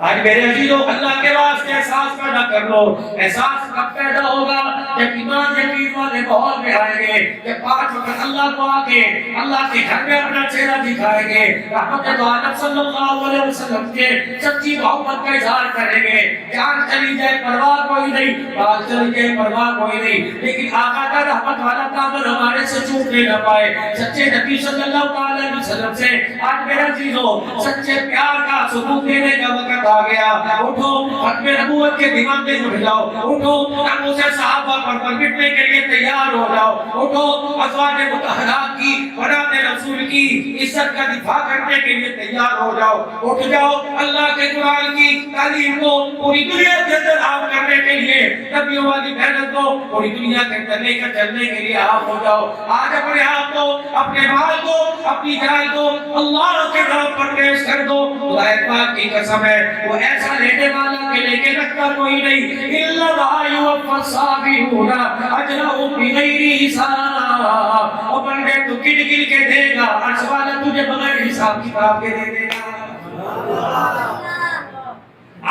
آج میرے عزیزو اللہ کے واسطے احساس پیدا کر لو احساس کب پیدا ہوگا جب ایمان یقین والے ماحول میں آئیں گے جب پانچ وقت اللہ کو آ کے اللہ کے گھر میں اپنا چہرہ دکھائیں گے رحمت عالم صلی اللہ علیہ وسلم کے سچی محبت کا اظہار کریں گے جان چلی جائے پرواہ کوئی نہیں بال چلی جائے پرواہ کوئی نہیں لیکن آقا کا رحمت والا دامن ہمارے سے چھوٹنے نہ پائے سچے نبی صلی اللہ علیہ وسلم سے آج میرے عزیزو سچے پیار کا ثبوت دینے کا وقت آ گیا اٹھو ختم نبوت کے دیوان پہ اٹھ جاؤ اٹھو ناموں سے صحابہ پر مٹنے کے لیے تیار ہو جاؤ اٹھو ازواج مطہرات کی بنات رسول کی عزت کا دفاع کرنے کے لیے تیار ہو جاؤ اٹھ جاؤ اللہ کے قرآن کی تعلیم کو پوری دنیا کے اندر عام کرنے کے لیے نبیوں والی محنت کو پوری دنیا کے اندر لے کر چلنے کے لیے عام ہو جاؤ آج اپنے آپ کو اپنے مال کو اپنی جان کو اللہ کے نام پر پیش کر دو خدا پاک کی قسم ہے وہ ایسا لینے والا کہ لے کے رکھتا کوئی نہیں الا یوفى الصابرون اجرهم بغیر حساب اور بندے تو گن گن کے دے گا عرش والا تجھے بغیر حساب کتاب کے دے دے گا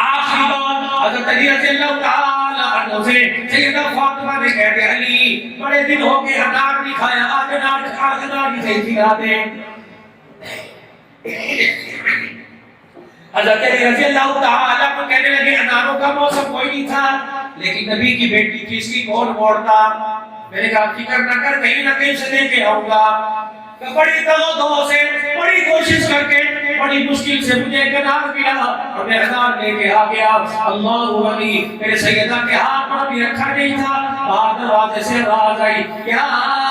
آخری بات حضرت علی رضی اللہ تعالی عنہ سے سیدہ فاطمہ نے کہہ دیا علی بڑے دن ہو گئے انار نہیں کھایا آج انار نہیں کھلا دے حضرت علی رضی اللہ تعالی عنہ کہنے لگے اناروں کا موسم کوئی نہیں تھا لیکن نبی کی بیٹی تھی اس کی کون موڑتا میں نے کہا فکر نہ کر کہیں نہ کہیں سے لے کے آؤں گا کہ بڑی دو سے بڑی کوشش کر کے بڑی مشکل سے مجھے ایک انار ملا اور میں انار لے کے آ گیا اللہ علی میرے سیدہ کے ہاتھ پر بھی رکھا نہیں تھا بعد دروازے سے آواز آئی یا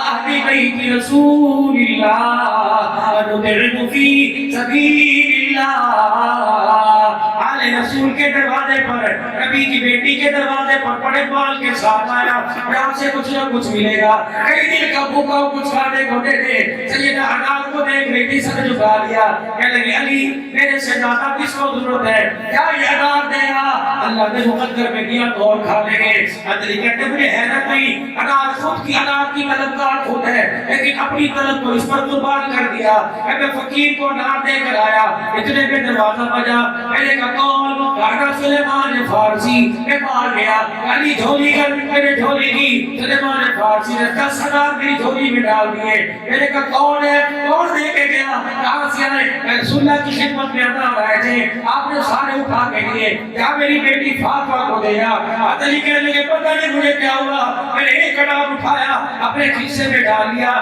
اہل بیت رسول اللہ ندعو فی سبیل آل رسول کے دروازے پر، نبی کی بیٹی کے دروازے پر بڑے مال کے ساتھ آیا، یہاں سے کچھ نہ کچھ ملے گا، کئی دن کا بھوکا کچھ کھانے کو دے دے۔ سیدہ انار کو دیکھ رہی تھی، سر جھکا لیا، کہنے لگی علی میرے سے زیادہ کس کو ضرورت ہے، کیا یہ انار دے گا؟ اللہ نے مقدر میں دیا تو اور کھا لیں گے۔ علی کہتے مجھے حیرت نہیں، انار خود کی انار کی طلبگار خود ہے، لیکن اپنی طلب کو اس پر قربان کر دیا۔ میں فقیر کو انار دے کر آیا، اتنے میں دروازہ بجا، میں نے کہا کون؟ راجا سلیمان فارسی۔ میں باہر گیا، علی جھولی کر میرے جھولی کی، سلیمان فارسی نے 10 انار میری جھولی میں ڈال دیے۔ میں نے کہا کون ہے؟ کون دے کے گیا؟ کہاں سے آئے؟ میں رسول اللہ کی خدمت میں عطا رہے تھے، آپ نے سارے اٹھا کے لیے، کیا میری بیٹی فاطمہ کو دے گا؟ علی کہنے لگے پتہ نہیں مجھے کیا ہوا، میں نے ایک انار اٹھایا اپنے کھیسے میں ڈال لیا،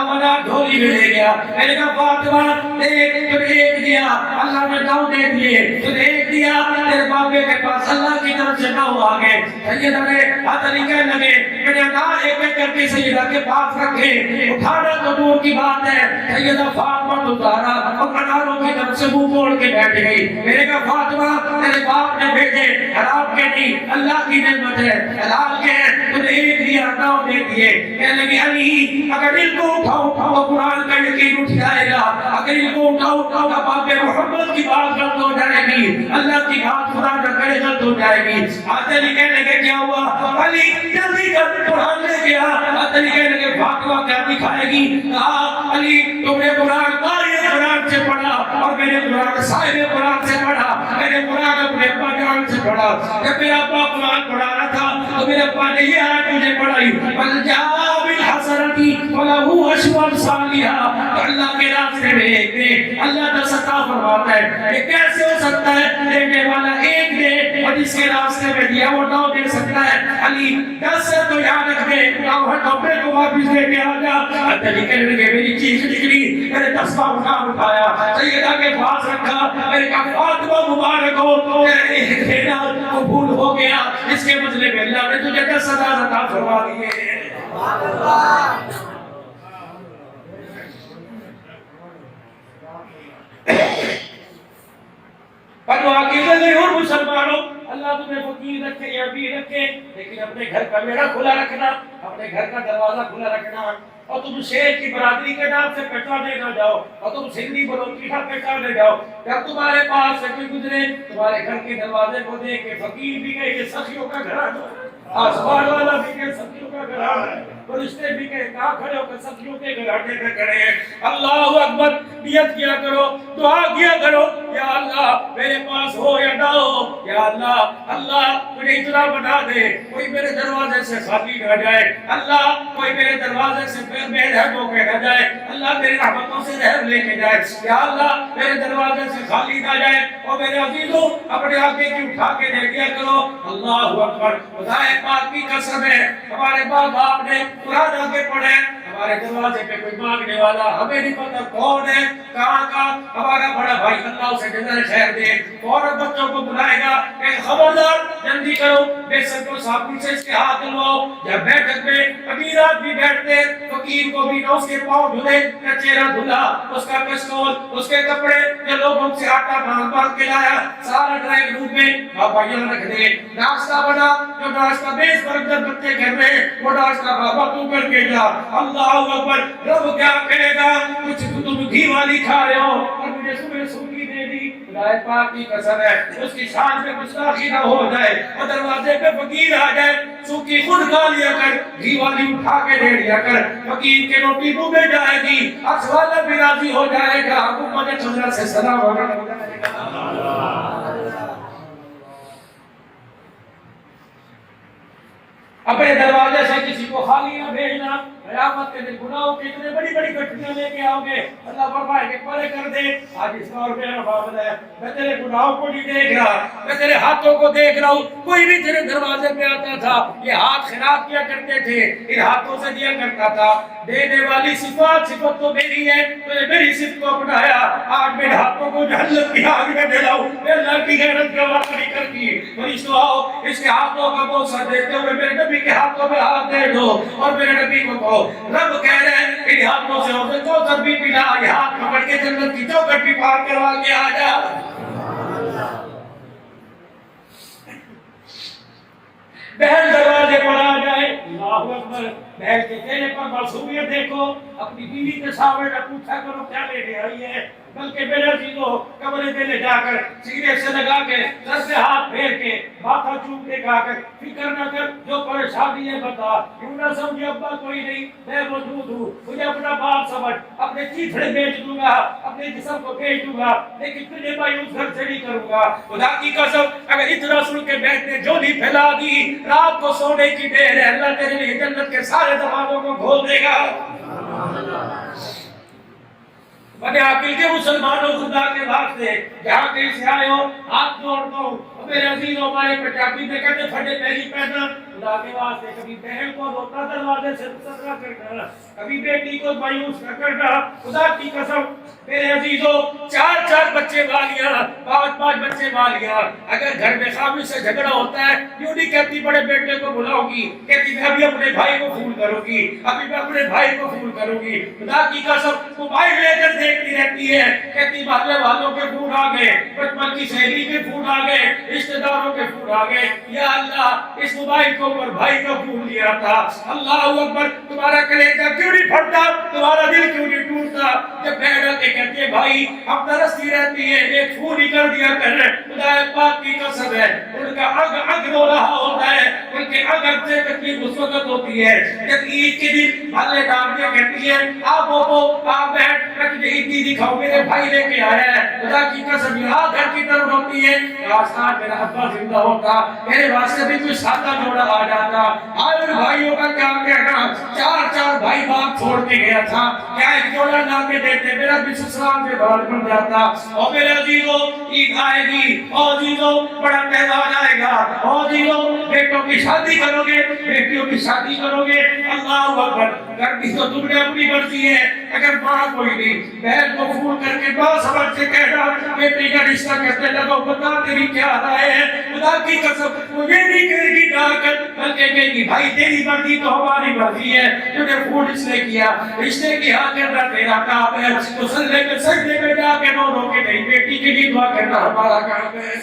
انار جھولی میں لے گیا۔ میں نے کہا فاطمہ ایک دیا، اللہ نے 9 دے دیے، تو ایک دیا تیرے بابے کے پاس، اللہ کی طرف سے 9 آ گئے۔ سیدہ نے علی کہنے لگے میں نے انار ایک ایک کر کے سیدہ کے پاس رکھے، اٹھانا تو دور کی بات ہے، سیدہ فاطمہ تو اتارا اور اناروں کی طرف سے منہ موڑ کے بیٹھ گئی۔ میں نے کہا فاطمہ تیرے باپ نے بھیجے، حرام کے نہیں، اللہ کی نعمت ہے، حلال کے ہیں، تو نے ایک دیا 9 دے دیے۔ کہنے لگی علی اگر دل کو اٹھاؤ تو قرآن کا یقین اٹھ جائے گا، اگر دل کو اٹھاؤ تو باپ محمد کی بات غلط ہو جائے گی، اللہ کی بات خدا نہ کرے غلط ہو جائے گی۔ علی کہنے لگے کیا ہوا؟ علی جلدی کر قرآن لے گیا۔ علی کہنے لگے فاطمہ کیا دکھائے گی؟ کہا علی تم نے قرآن قاری قرآن سے پڑھا اور میں نے قرآن صاحب قرآن سے پڑھا، میں نے قرآن اپنے ابا جان سے پڑھا۔ جب میرا ابا قرآن پڑھا رہا تھا تو میرے ابا نے یہ آیت مجھے پڑھائی، بل جاء بالحسنۃ فلہ عشر امثالها، تو اللہ کے راستے میں ایک دے اللہ کا صدقہ فرماتا ہے۔ یہ کیسے ہو سکتا ہے؟ دینے والا ایک دے اور جس کے راستے میں دیا وہ 9 دے سکتا ہے۔ علی 10 سے تو یاد رکھ دے، 90 کو واپس دے کے آ جا۔ علی کہنے لگے میری چیخ نکلی، میں نے تسبیح اٹھایا، سیدہ کے پاس رکھا، میں نے کہا فاطمہ مبارک ہو، تیرا ایک دینا قبول ہو گیا، اس کے بدلے میں اللہ نے تجھے 10 ہزار عطا فرما دیے۔ پر واقعی نہیں ہو مسلمانوں، اللہ تمہیں فقیر رکھے یا امیر رکھے، لیکن اپنے گھر کا بیڑا کھلا رکھنا، اپنے گھر کا دروازہ کھلا رکھنا، اور تم شیخ کی برادری کے نام سے پہچانے نہ جاؤ، اور تم سندھی بلوچی کا پہچانے جاؤ۔ جب تمہارے پاس سے کوئی گزرے تمہارے گھر کے دروازے کو دیکھ کے فقیر بھی کہے کہ سخیوں کا گھر ہے، آسمان والا بھی کہ سخیوں کا گھر ہے، فرشتے بھی کہ کہاں کھڑے ہو کہ سخیوں کے گھرانے میں کھڑے ہیں۔ اللہ اکبر، نیت کیا کرو، دعا کیا کرو، یا اللہ میرے پاس ہو یا نہ ہو، یا اللہ اللہ مجھے اتنا بنا دے کوئی میرے دروازے سے خالی نہ جائے، اللہ کوئی میرے دروازے سے بے رحم ہو کے نہ جائے، اللہ میری رحمتوں سے رحم لے کے جائے، یا اللہ میرے دروازے سے خالی نہ جائے، اور میرے عزیزوں اپنے آگے کی اٹھا کے دے دیا کرو۔ اللہ اکبر، خدا پاک کی قسم ہے، ہمارے باپ باپ نے قرآن آگے پڑھے، ہمارے دروازے پہ کوئی مانگنے والا ہمیں نہیں پتہ کون ہے، کہاں کا، ہمارا بڑا بھائی اللہ اسے جزائے خیر دے، فوراً بچوں کو بلائے گا کہ خبردار جلدی کرو، بے سر کو صابن سے اس کے ہاتھ دھلواؤ۔ جب بیٹھک میں امیر آدمی بیٹھتے فقیر کو بھی نہ اس کے پاؤں دھلے نہ چہرہ دھلا، اس کا کشکول، اس کے کپڑے جو لوگوں سے آٹا باندھ کے لایا سارا ڈرائنگ روم میں بابا یہاں رکھ دے، ناشتہ بنا جو ناشتہ بیس پر اندر بچے کر رہے وہ ناشتہ بابا تو کر کے جا۔ اللہ اکبر، رب کیا کہے گا؟ کچھ تم گھی والی کھا رہے ہو اور مجھے صبح سوکھی دے دی، خدا پاک کی قسم ہے اس کی شان میں گستاخی نہ ہو جائے اور دروازے پہ فقیر آ جائے، سوکھی خود کھا لیا کر، گھی والی اٹھا کے دے دیا کر، فقیر کے روٹی منہ میں جائے گی، عرش والا بھی راضی ہو جائے گا، حکومت خدا سے سلام ہو جائے گا۔ اپنے دروازے سے کسی کو خالی نہ بھیجنا، قیامت کے دن گناہوں کی اتنے بڑی بڑی گٹھیاں لے کے آؤ گے، اللہ فرمائے کہ پرے کر دے۔ آج اس دور میں معاملہ ہے، میں تیرے گناہوں کو نہیں دیکھ رہا، میں تیرے ہاتھوں کو دیکھ رہا ہوں۔ کوئی بھی تیرے دروازے پہ آتا تھا یہ ہاتھ خیرات کیا کرتے تھے، ان ہاتھوں سے دیا کرتا تھا۔ دینے والی صفت تو میری ہے، تو نے میری صفت کو اپنایا، آج میرے ہاتھوں کو جہنم کی آگ میں ڈلاؤ، میں اللہ کی غیرت کا وقت نہیں کرتی۔ فرشتوں آؤ اس کے ہاتھوں کا بوسہ دیتے ہوئے میرے نبی کے ہاتھوں میں ہاتھ دے دو اور میرے نبی کو کہو، رب کہہ رہے ہیں میرے ہاتھوں سے اسے کوثر بھی پلا، یہ ہاتھ پکڑ کے جنت کی چوکھٹ بھی پار کروا کے آ جا۔ بہن دروازے پر آ جائے، اللہ اکبر، بہن کے چہرے پر معصومیت دیکھو، اپنی بیوی کے سامنے نہ پوچھا کرو کیا لے کے آئی ہے، بلکہ میرے عزیزو کمرے میں لے جا کر سینے سے لگا کے سر سے ہاتھ پھیر کے ماتھا چوم کے کہا کر فکر نہ کر، جو پریشانی ہے بتا، کیوں نہ سمجھے ابا کوئی نہیں، میں موجود ہوں، مجھے اپنا باپ سمجھ، اپنے چیتڑے بیچ دوں گا، اپنے جسم کو بیچ دوں گا، لیکن تجھے مایوس گھر سے نہیں کروں گا۔ خدا کی قسم اگر اتنا سن کے بیٹھ نے جھولی پھیلا دی، رات کو سونے کی دیر ہے، اللہ تیرے لیے جنت کے سارے دروازوں کو کھول دے گا۔ بڑے عقل کے مسلمانوں، خدا کے واسطے جہاں کہیں سے آئے ہو ہاتھ جوڑ دو، میرے عزیزوں، ہمارے پنجابی میں کہتے پھٹے پیری پہنا، خدا کے واسطے کبھی بہن کو روتا دروازے سے نہ کرنا، کبھی بیٹی کو مایوس نہ کرنا۔ خدا کی قسم میرے عزیزوں، 4 بچے والیاں، 5 بچے والیاں، اگر گھر میں خاموشی سے جھگڑا ہوتا ہے، یوں نہیں کہتی بڑے بیٹے کو بلاؤ گی، کہتی میں ابھی اپنے بھائی کو فون کروں گی، ابھی میں اپنے بھائی کو فون کروں گی۔ خدا کی قسم موبائل لے کر دیکھتی رہتی ہے، کہتی محلے والوں کے فون آ گئے، بچپن کی سہیلی کے فون آ گئے، رشتہ داروں کے فون آ گئے، یا اللہ اس موبائل کو اوپر بھائی کا فون لیا تھا، اللہ اکبر، تمہارا کلیجہ کیوں نہیں پھٹتا، تمہارا دل کیوں نہیں ٹوٹتا جب بہن آ کے کہتی ہے بھائی اب ترستی رہتی ہے، ایک فون ہی کر دیا کر۔ خدا پاک کی قسم ہے، ان کا اگ رو رہا ہوتا ہے، ان کے اگ سے تکلیف اس وقت ہوتی ہے جب عید کے دن محلے داریاں کہتی ہے آپ بوبو آپ بیٹھ، میں تجھے عیدی دکھاؤں، میرے بھائی لے کے آیا ہے۔ خدا کی قسم یہاں گھر کی طرف ہوتی ہے، آسان میرا ابا زندہ ہوتا، میرے واسطے بھی کوئی سادہ جوڑا آ جاتا۔ آئے بھائیوں کا کیا کہنا، 4 بھائی باپ چھوڑ کے گیا تھا، کیا ایک جوڑا لا کے دیتے، میرا بھی سسرال سے بال بن جاتا۔ اور میرے عزیزوں عید آئے گی، اور عزیزوں بڑا تہوار آئے گا، اور عزیزوں بیٹوں کی شادی کرو گے، بیٹیوں کی شادی کرو گے، اللہ اکبر، گھر کی تو تم نے اپنی مرضی ہے، اگر ماں کوئی نہیں، بہن کو فون کر کے بات سمجھ سے کہنا بیٹی کا رشتہ کہتے لگو بتا تیری کیا رائے ہے۔ خدا کی قسم مجھے نہیں کہے گی طاقت، بلکہ کہے گی بھائی تیری مرضی تو ہماری مرضی ہے، تو نے فون اس نے کیا، رشتے کی ہاں کرنا تیرا کام ہے، مسلے میں سجدے میں جا کے رو رو کے نہیں، بیٹی کے لیے دعا کرنا ہمارا کام ہے۔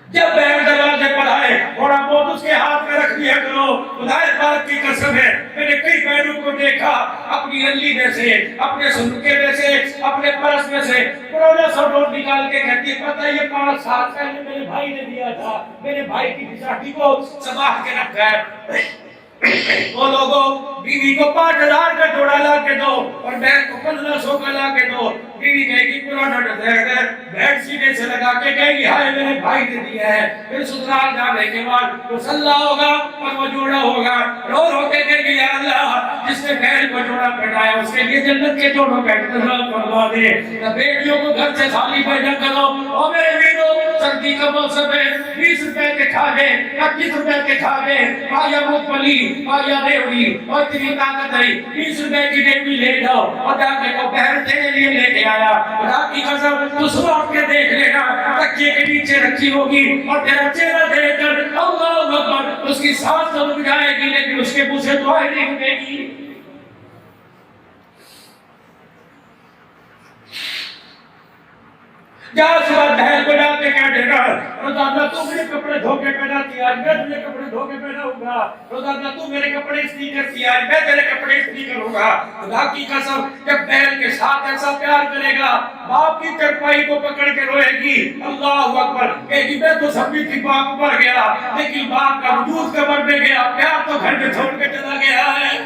جب بہن دروازے پر آئے تھوڑا بہت اس کے ہاتھ میں رکھ دیا کرو۔ خدا پاک کی قسم ہے میں نے کئی بہنوں کو دیکھا اپنی الی میں سے، اپنے سنکے میں سے، اپنے پرس میں سے پرانا سا نوٹ نکال کے کہتی ہے پتہ یہ 5 سال پہلے میرے بھائی نے دیا تھا، میرے بھائی کی بساٹی کو سنبھال کے رکھا ہے۔ وہ لوگوں بیوی کو 5000 کا جوڑا لا کے دو اور بہن کو 1500 کا لا کے دو، بیوی کہے گی پرانا ڈیزائن ہے، بہن سینے سے لگا کے کہے گی ہائے میرے بھائی نے دیا ہے، پھر سسرال جانے کے بعد مسلح ہوگا اور وہ جوڑا ہوگا، رو رو کے کہے گی یا اللہ جس نے بہن کو جوڑا پہنایا اس کے لیے جنت کے جوڑوں کا انتظام کروا دے، بیٹیوں کو گھر سے خالی بھیجا کرو۔ اور میرے ویرو سردی کا موسم ہے، 20 روپے کے کھانے 25 روپے کے کھانے آیا مونگ پھلی آیا ریوڑی اور اتنی طاقت ہے 20 روپے کی ریوڑی لے جاؤ اور جا کے وہ بہن تیرے لیے لے کے آیا، خدا کی قسم تو سواب کے دیکھ لینا تکیے کے نیچے رکھی ہوگی اور تیرا چہرہ دیکھ کر اللہ اکبر اس کی سانس تو رک جائے گی لیکن اس کے منہ سے دعائیں نہیں رکے گی۔ جا صبح بہن کو جا کے کہہ دے گا روزانہ تو میرے کپڑے دھو کے پہناتی ہے، آج میں تجھے کپڑے دھو کے پہناؤں گا، روزانہ تو میرے کپڑے استری کرتی ہے، آج میں تیرے کپڑے استری کروں گا۔ خدا کی قسم جب بہن کے ساتھ ایسا پیار کرے گا باپ کی چرپائی کو پکڑ کے روئے گی، اللہ اکبر، کہے گی میں تو سب بھی تھی باپ مر گیا لیکن باپ کا وجود قبر میں گیا، پیار تو گھر میں چھوڑ کے چلا گیا ہے۔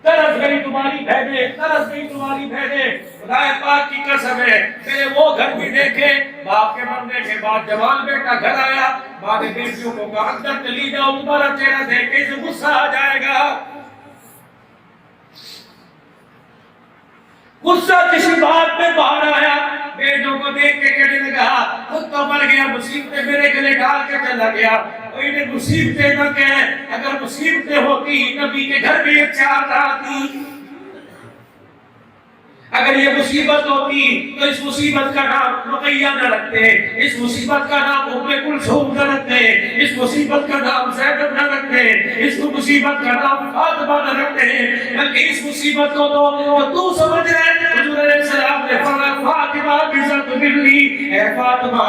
ترس گئی تمہاری بہنیں، ترس گئی تمہاری بہنیں، خدا پاک کی قسم ہے میرے وہ گھر بھی دیکھے باپ کے مرنے کے بعد جوان بیٹا گھر آیا، بعد بیٹیوں کو کہا اندر چلی جاؤ تمہارا چہرہ دیکھ کے اسے غصہ آ جائے گا۔ غصہ کسی بات میں باہر آیا، بیٹوں کو دیکھ کے کہنے لگا خود تو مر گیا، مصیبتیں میرے گلے ڈال کے چلا گیا۔ کوئی نے مصیبتیں نہ کہے، اگر مصیبتیں ہوتی نبی کے گھر میں ایک چار آتی، اگر یہ مصیبت ہوتی تو اس مصیبت کا نام رقیہ نہ رکھتے، اس مصیبت کا نام ام کلثوم نہ رکھتے، اس مصیبت کا نام زینب نہ رکھتے، اس مصیبت کا نام فاطمہ نہ رکھتے، بلکہ اس مصیبت کو تو سمجھ رہے حضور علیہ السلام نے فرمایا فاطمہ بزرگ ملی، اے فاطمہ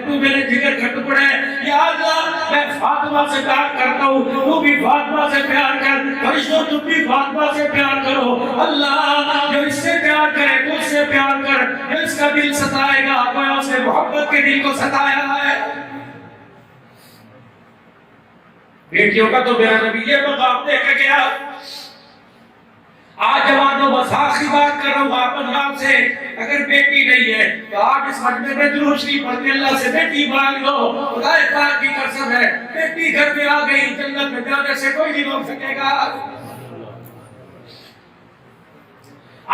تو میرے جگر کا ٹکڑا ہے، یا اللہ میں فاطمہ سے پیار کرتا ہوں، تو بھی فاطمہ سے پیار کر، فرشتوں تم بھی فاطمہ سے پیار کرو، اللہ جو اس سے پیار کرے تو اس سے پیار کر، جو اس کا دل ستائے گا گویا اس نے محبت کے دل کو ستایا ہے۔ بیٹیوں کا تو میرا نبی یہ مقام دے کے گیا۔ آج جوانوں بس آخری بات کر رہا ہوں آپ حضرات سے، اگر بیٹی نہیں ہے تو آپ اس مجمع میں درود شریف پڑھ کے اللہ سے بیٹی مانگ لو، خدا پاک کی قسم ہے بیٹی گھر میں آ گئی، جنت میں جانے سے کوئی نہیں روک سکے گا۔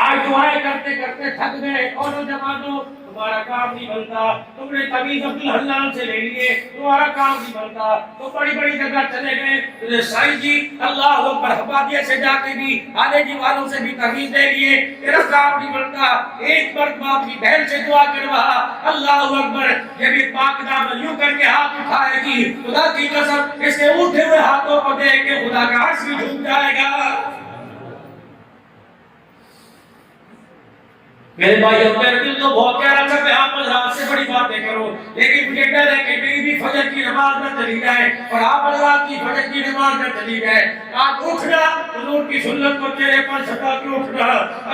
آج دعائیں کرتے کرتے تھک گئے، اور نوجوانوں تمہارا کام نہیں بنتا، تم نے تمیز عبدالحنان سے لے لیے، تمہارا کام نہیں بنتا، تو بڑی بڑی جگہ چلے گئے، سائیں جی اللہ اکبر حبادیہ سے جا کے بھی آلے جی والوں سے بھی تمیز لے لیے، تیرا کام نہیں بنتا، ایک مرتبہ اپنی بہن سے دعا کروا، اللہ اکبر یہ بھی پاک دامن یوں کر کے ہاتھ اٹھائے گی، خدا کی قسم اس کے اٹھے ہوئے ہاتھوں کو دیکھ کے خدا کا عرش بھی جھک جائے گا۔ میرے بھائیوں میرا دل تو بہت کہہ رہا تھا کہ آپ حضرات سے بڑی باتیں کرو، لیکن مجھے ڈر ہے کہ میری بھی فجر کی نماز نہ چلی جائے اور آپ حضرات کی فجر کی نماز نہ چلی جائے۔ آج اٹھنا حضور کی سنت کو چہرے پر چھپا کے اٹھنا،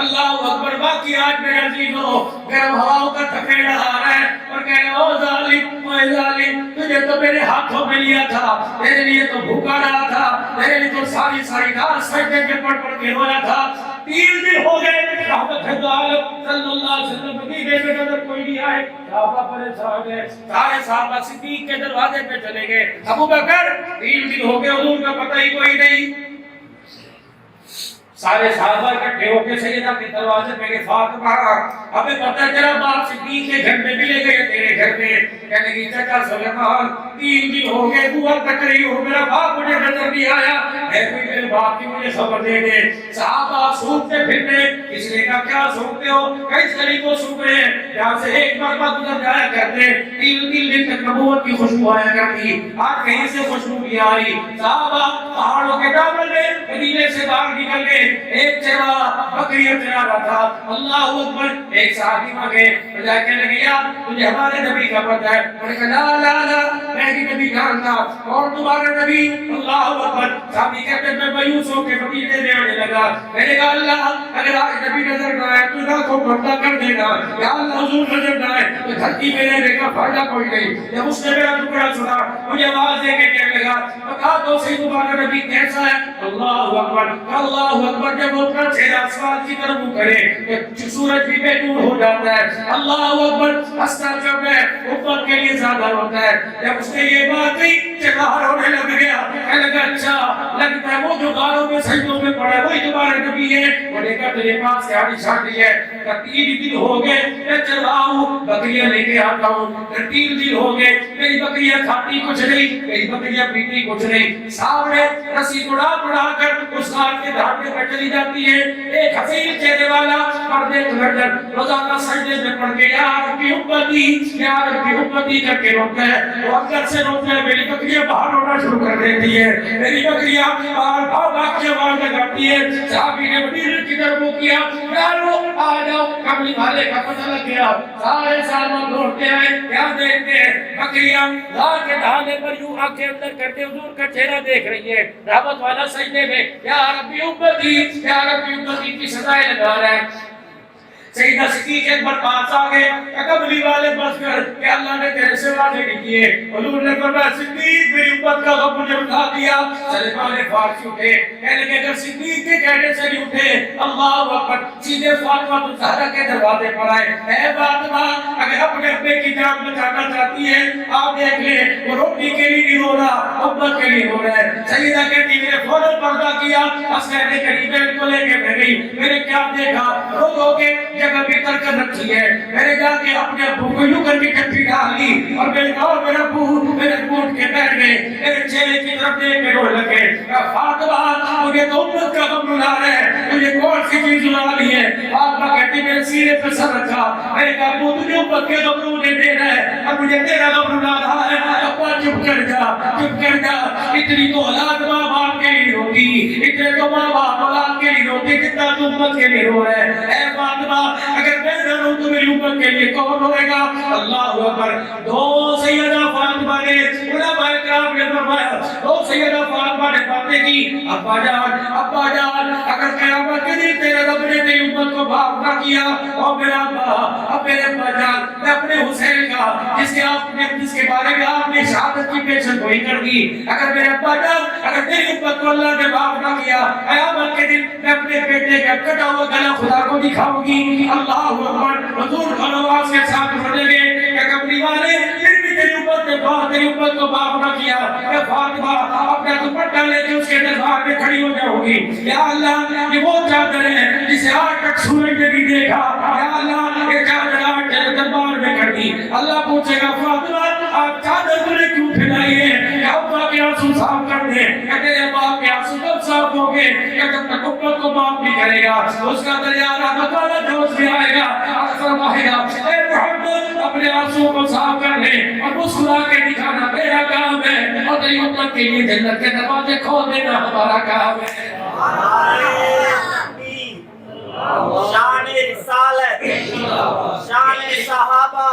اللہ اکبر۔ باقی آج میرے عزیزوں گرم ہواؤں کا تھکیڑا آ رہا ہے اور کہہ رہے او ظالم اے ظالم، تجھے تو میرے ہاتھوں میں لیا تھا، تیرے لیے تو بھوکا رہا تھا، تیرے لیے تو ساری ساری رات سجدے کے پڑھ پڑھ کے رویا تھا، 3 دن ہو گئے رحمت عالم صلی اللہ علیہ وسلم مدینے میں نظر کوئی نہیں آئے، صحابہ پریشان ہیں، سارے صحابہ صدیق کے دروازے پہ چلے گئے، ابو بکر 3 دن ہو گئے حضور کا پتہ ہی کوئی نہیں۔ سارے صحابہ اکٹھے ہو کے سیدہ کے دروازے پہ گئے، فاطمہ ہمیں پتہ تیرا باپ صدیق کے گھر میں ملے گئے تیرے گھر میں، کہنے کی چچا سلیمان 3 دن ہو گئے دعا تک رہی ہو، میرا باپ مجھے نظر نہیں آیا، اے کوئی میرے باپ کی مجھے خبر دے دے۔ صحابہ سوکھتے پھرنے، اس نے کہا کیا سوکھتے ہو؟ کس گلی کو سوکھ رہے ہیں جہاں سے ایک مرتبہ گزر جایا کرتے، 3 دن تک نبوت کی خوشبو آیا کرتی، آج کہیں سے خوشبو نہیں آ رہی۔ صحابہ پہاڑوں کے دامن میں مدینے سے باہر نکل گئے، ایک چرواہا بکریاں چرا رہا تھا، اللہ اکبر۔ ایک صحابی مانگے بجا کے لگے یار تجھے ہمارے نبی کا پتہ ہے؟ انہوں نے کہا لا لا لا میں بھی نبی جانتا، اور تمہارا نبی؟ اللہ اکبر۔ صحابی کہتے میں مایوس ہو کے مدینے میں آنے لگا، میں نے کہا اللہ اگر آج نبی نظر نہ آئے تو نہ کو پردہ کر دینا، یا اللہ حضور نظر نہ آئے تو دھرتی میں رہنے کا فائدہ کوئی نہیں۔ جب اس نے میرا ٹکڑا سنا مجھے آواز دے کے کہنے لگا بتا دو صحیح تمہارا نبی کیسا ہے؟ اللہ اکبر اللہ اکبر۔ جب وہ اپنا چہرہ آسمان کی طرف منہ کرے تو سورج بھی بے نور ہو جاتا ہے، اللہ اکبر۔ ہنستا جب ہے امت کے لیے زیادہ ہوتا ہے۔ جب اس نے یہ بات کہی چہرہ ہونے لگ گیا، کہنے لگا اچھا لگتا ہے وہ جو غاروں میں سجدوں میں پڑا ہے وہی تمہارا نبی ہے۔ وہ نے کہا تیرے پاس سے آدھی شادی ہے، 3 دن ہو گئے میں چرواہا بکریاں لے کے آتا ہوں، 3 دن ہو گئے میری بکریاں کھاتی کچھ نہیں، میری بکریاں پیتی کچھ نہیں، سامنے رسی اڑا کر اس غار کے دھاڑے پہ چلی جاتی ہے۔ ایک حسین چہرے والا پردے گردن روزانہ سجدے میں پڑھ کے یا ربی امتی کر کے روتا ہے، وہ اکثر سے روتا ہے، میری بکریاں باہر رونا شروع کر دیتی ہے، میری بکریاں باہر بھاگ کے آواز لگاتی ہے۔ صحابی نے مدینے کی طرف منہ کیا، یارو آ جاؤ کملی والے کا پتہ لگ گیا۔ سارے سالوں لوٹتے آئے، کیا دیکھتے ہیں؟ بکریاں غار کے دہانے پر یوں آنکھیں اندر کرتے حضور کا چہرہ دیکھ رہی ہے، رحمت والا سجدے میں یا ربی امتی کی سزائیں لگا رہا ہے۔ سیدنا صدیق اکبر پاس آ گئے، کملی والے بس کر کہ اللہ نے تیرے سے وعدے نہیں کیے۔ حضور نے فرمایا صدیق میری امت کا غم مجھے اٹھا دیا۔ سلیمان فارسی اٹھے، کہنے لگے اگر صدیق کے کہنے سے نہیں اٹھے اللہ اکبر سیدھے فاطمہ الزہرا کے دروازے پر آئے، اے فاطمہ اگر اپنے ابے کی جان بچانا چاہتی ہے آپ دیکھ لیں وہ روٹی کے لیے نہیں رو رہا امت کے لیے رو رہا ہے۔ سیدہ کہتی میں نے فوراً پردہ کیا، اسکر نے قریب کو لے کے میں گئی، میں نے کیا دیکھا رو رو کے جگہ بھیتر کر عزت رکھی ہے. میں نے جا کے اپنے ابو کو یوں کر کے کٹھی ڈال لی اور میں نے کہا میرا ابو میرے اٹھ کے بیٹھ گئے, میرے چہرے کی طرف دیکھ کے رونے لگے. فاطمہ مجھے تو امت کا غم رلا ہے, تجھے کون سی چیز رلا لی ہے؟ فاطمہ کہتی میرے سینے پہ سر رکھا. میں نے کہا ابو تجھے امت کے غم مجھے دے رہا ہے اور مجھے تیرا غم رلا رہا ہے. ابا چپ کر جا, چپ کر جا. اتنی تو اولاد ماں باپ کے لیے ہوتی, اتنے تو ماں باپ اولاد کے لیے ہوتی, جتنا تو امت کے لیے ہو ہے. اے فاطمہ اگر میں نہ رہوں تو میری امت کے لیے کون روئے گا؟ اللہ اکبر. دو سیدہ فاطمہ نے علماء کرام نے فرمایا, دو سیدہ فاطمہ نے باتیں کی. ابا جان اگر قیامت کے دن تیرے رب نے تیری امت کو معاف نہ کیا, اور میرا ابا اب میرے ابا جان میں اپنے حسین کا جس کے بارے میں آپ نے شہادت کی پیشن گوئی کر دی, اگر میرے ابا جان اگر تیری امت کو اللہ نے معاف نہ کیا, قیامت کے دن میں اپنے بیٹے کا کٹا ہوا گلا خدا کو دکھاؤں گی. اللہ اکبر. حضور خلوات کے ساتھ پڑھنے گئے کہ کبھی والے پھر بھی تیری امت کو معاف نہ کیا. اے فاطمہ اپنا دوپٹہ لے کے اس کے دربار میں کھڑی ہو جاؤ گی. یا اللہ یہ وہ چادر ہے جسے آج تک سورج نے نہیں دیکھا. یا اللہ یہ چادر آج تیرے دربار میں کر دی. اللہ پوچھے گا فاطمہ آپ چادر تم نے کیوں پھیلائی ہے؟ کہ ابا کے آنسو صاف کر دے. کہ تیرے باپ کے آنسو کب صاف ہوں گے؟ کہ جب تک امت کو معاف نہیں کرے گا اس کا دریا رحمت والا جوش بھی آئے گا. فرمائے گا اے محمد اپنے آنسو کو صاف کر لے اور مسکرا کے دکھانا تیرا کام ہے, اور تیری امت کے لیے جنت کے دروازے کھول دینا ہمارا کام ہے. شان رسالت, شان صحابہ,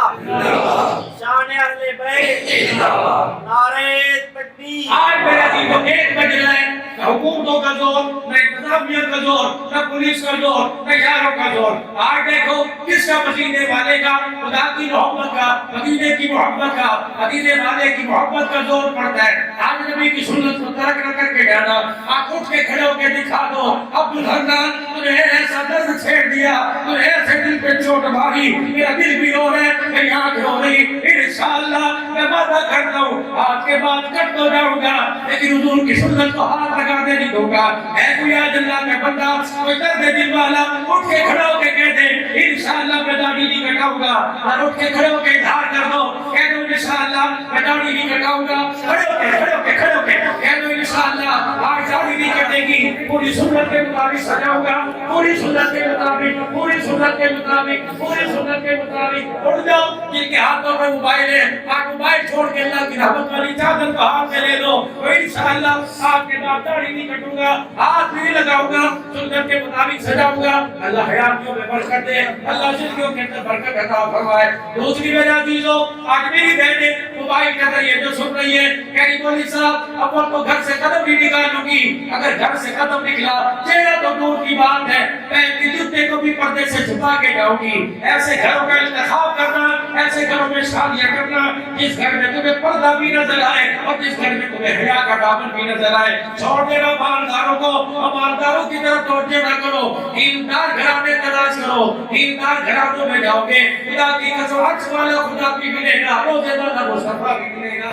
شان اہل بیت, نعرہ تکبیر. آج میرا عزیزو ایک بج رہا ہے, نہ حکومتوں کا زور, نہ انتظامیہ کا زور, نہ پولیس کا زور, نہ یاروں کا زور. آج دیکھو کس کا مدینے والے کا, خدا کی محبت کا, مدینے کی محبت کا, مدینے والے کی محبت کا زور پڑتا ہے. آج نبی کی سنت کو ترک نہ کر کے جانا. آپ اٹھ کے کھڑے ہو کے دکھا دو عبد الحنان تمہیں ایسا درد چھیڑ دیا, تمہیں ایسے دل پہ چوٹ ماری, میرا دل بھی رو رہا ہے, میری آنکھ رو رہی. انشاءاللہ میں وعدہ کرتا ہوں آج کے بعد کٹ تو جاؤں گا لیکن حضور کی سنت کو ہاتھ لگانے نہیں دوں گا. اے کوئی آج اللہ کا بندہ کوئی درد دل والا اٹھ کے کھڑا ہو کے کہہ دے انشاءاللہ میں داڑھی نہیں کٹاؤں گا. اور اٹھ کے کھڑے ہو کے اظہار کر دو, کہہ دو انشاءاللہ میں داڑھی نہیں کٹاؤں گا. کھڑے ہو کے کہہ دو انشاءاللہ آج داڑھی نہیں کٹے گی, پوری سنت کے مطابق سجاؤں گا, پوری سنت کے مطابق, پوری سنت کے مطابق, پوری سنت کے مطابق. اٹھ جاؤ جن کے ہاتھوں میں موبائل ہے, آپ موبائل چھوڑ کے اللہ کی رحمت والی چادر کو ہاتھ میں لے لو. انشاءاللہ آپ کے بعد داڑھی نہیں کٹوں گا, ہاتھ نہیں لگاؤں گا, سنت کے مطابق سجاؤں گا. اللہ حیاتیوں میں برکت دے, اللہ زندگیوں کے اندر برکت عطا فرمائے. دوسری میرے عزیزوں آج میری بہنیں موبائل کے ذریعے جو سن رہی ہے کہہ رہی مولوی صاحب اب تو گھر سے قدم نہیں نکالوں گی. اگر گھر سے قدم نکلا چہرہ تو دور کی بات ہے, میں اپنے جوتے کو بھی پردے سے چھپا کے جاؤں گی. ایسے گھروں کا انتخاب کرنا, ایسے گھروں میں شادیاں کرنا جس گھر میں تمہیں پردہ بھی نظر آئے اور جس گھر میں تمہیں حیا کا دامن بھی نظر آئے. چھوڑ دینا مالداروں کو, مالداروں کی طرف توجہ نہ کرو, دیندار گھرانے تلاش کرو. دیندار گھرانوں میں جاؤ گے خدا کی قسم عرش والا خدا بھی ملے گا, روزے والا مصطفیٰ بھی ملے گا.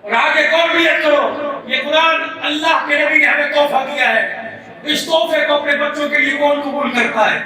اور آگے کون نیت کرو, یہ قرآن اللہ کے نبی نے ہمیں تحفہ دیا ہے. اس تحفے کو اپنے بچوں کے لیے کون قبول کرتا ہے؟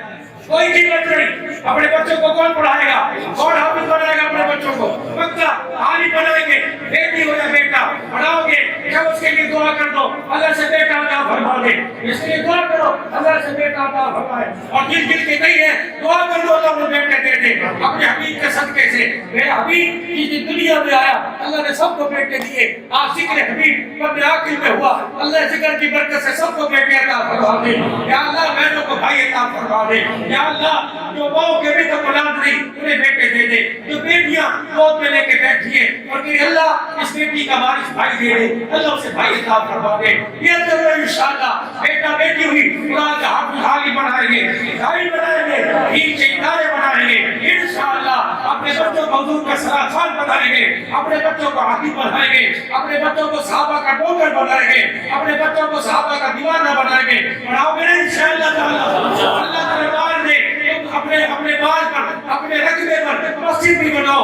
کوئی قیمت نہیں. اپنے بچوں کو کون پڑھائے گا, کون حافظ بنائے گا اپنے بچوں کو؟ پکا عالم بنائیں گے, بیٹی ہو یا بیٹا پڑھاؤ گے, جب اس کے لیے دعا کر دو اللہ سے بیٹا عطا فرما دے. اس کے لیے دعا کرو اللہ سے بیٹا عطا فرمائے. اور جن کے نہیں ہے دعا کر دو اللہ وہ بیٹے دے دے اپنے حبیب کے صدقے سے. میرے حبیب جس دنیا میں آیا اللہ نے سب کو بیٹے دیے. آپ ذکر حبیب اپنے عاقل میں ہوا, اللہ ذکر کی برکت سے سب کو بیٹے عطا فرما دے. یا اللہ بہنوں کو بھائی عطا فرما دے. یا اللہ جو ماں کے بھی تو اولاد نہیں انہیں بیٹے دے دے, جو بیٹیاں گود میں لے کے بیٹھی ہیں اور کہ اللہ اس بیٹی کا وارث بھائی دے دے, اللہ اسے بھائی عطا فرما دے. یہ ضرور انشاءاللہ بیٹا بیٹی ہوئی قرآن کا حافظ عالم بنائیں گے, عالم بنائیں گے, دین کے ادارے بنائیں گے انشاءاللہ. اپنے بچوں کو حضور کا سلاخان بنائیں گے, اپنے بچوں کو حافظ بنائیں گے, اپنے بچوں کو صحابہ کا ڈوگر بنائیں گے, اپنے بچوں کو صحابہ کا دیوانہ بنائیں گے. بناؤ گے انشاءاللہ تعالی. اللہ کے دربار میں اپنے بال پر اپنے رقبے پر مسجد بھی بناؤ,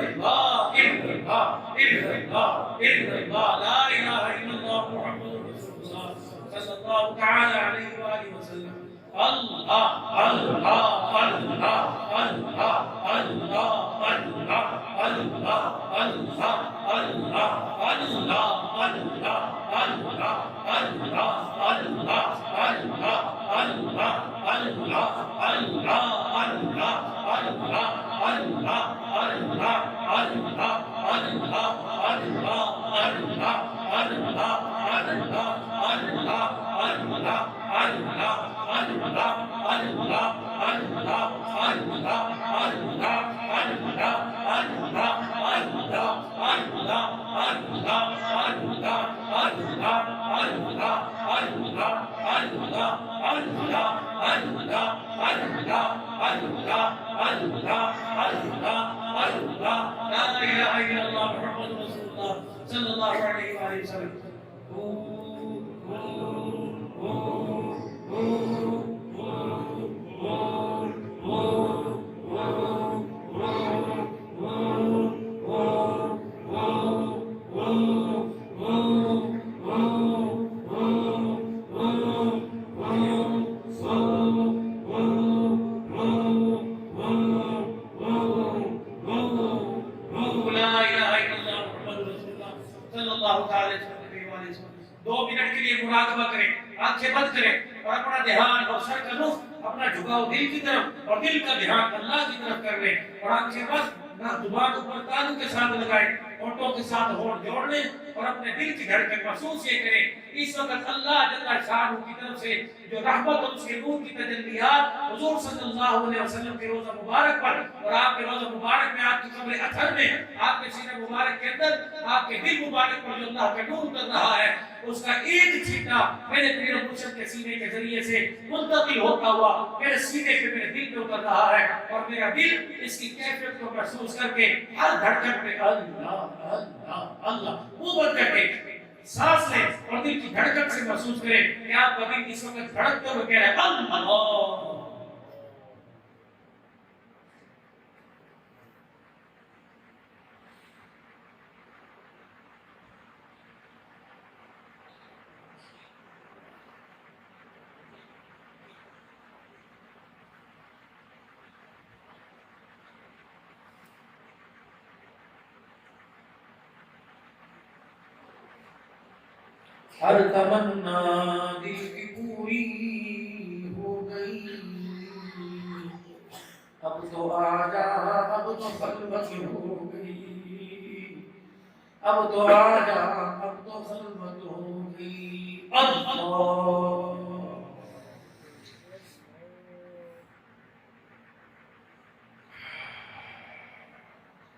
illallah, illallah, illallah, illallah, la ilaha illallah Muhammadur Rasulullah sallallahu ta'ala alayhi wa alihi wa sallam. Allah, Allah, Allah, Allah, Allah, Allah, Allah, Allah, اور اپنے دل کی دھڑکن محسوس یہ کریں اس وقت اللہ جل شانہ کی طرف سے جو رحمت اور اس کے نور کی تجلیات حضور صلی اللہ علیہ وسلم کے روزہ مبارک پر اور آپ کے روزہ مبارک میں آپ کی قبر اطہر میں آپ کے سینہ مبارک کے اندر آپ کے دل مبارک پر جو اللہ کا نور اتر رہا ہے اس کا ایک چھینٹا میرے پیر مرشد کے سینے کے ذریعے سے منتقل ہوتا ہوا میرے سینے پہ میرے دل پہ اتر رہا ہے اور میرا دل اس کی کیفیت کو محسوس کر کے ہر دھڑکن پہ اللہ اللہ اللہ وہ بند کر کے سانس لیں اور دل کی دھڑکن سے محسوس کریں کہ آپ کا دل اس وقت دھڑکتے ہوئے کہہ رہے ہیں اللہ. ہر تمنا دل کی پوری ہو گئی اب تو اب تو آ جا، اب تو خلوت ہوگی، اللہ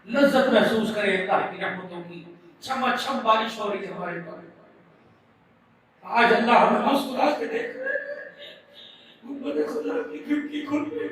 لذت محسوس کرے اللہ کی رحمتوں کی، چھم چھم بارش ہو رہی ہے ہمارے پر، آج اللہ ہمیں مسکرا کے دیکھ رہے ہیں، گنبد خدا کی کھڑکی کھل گئی،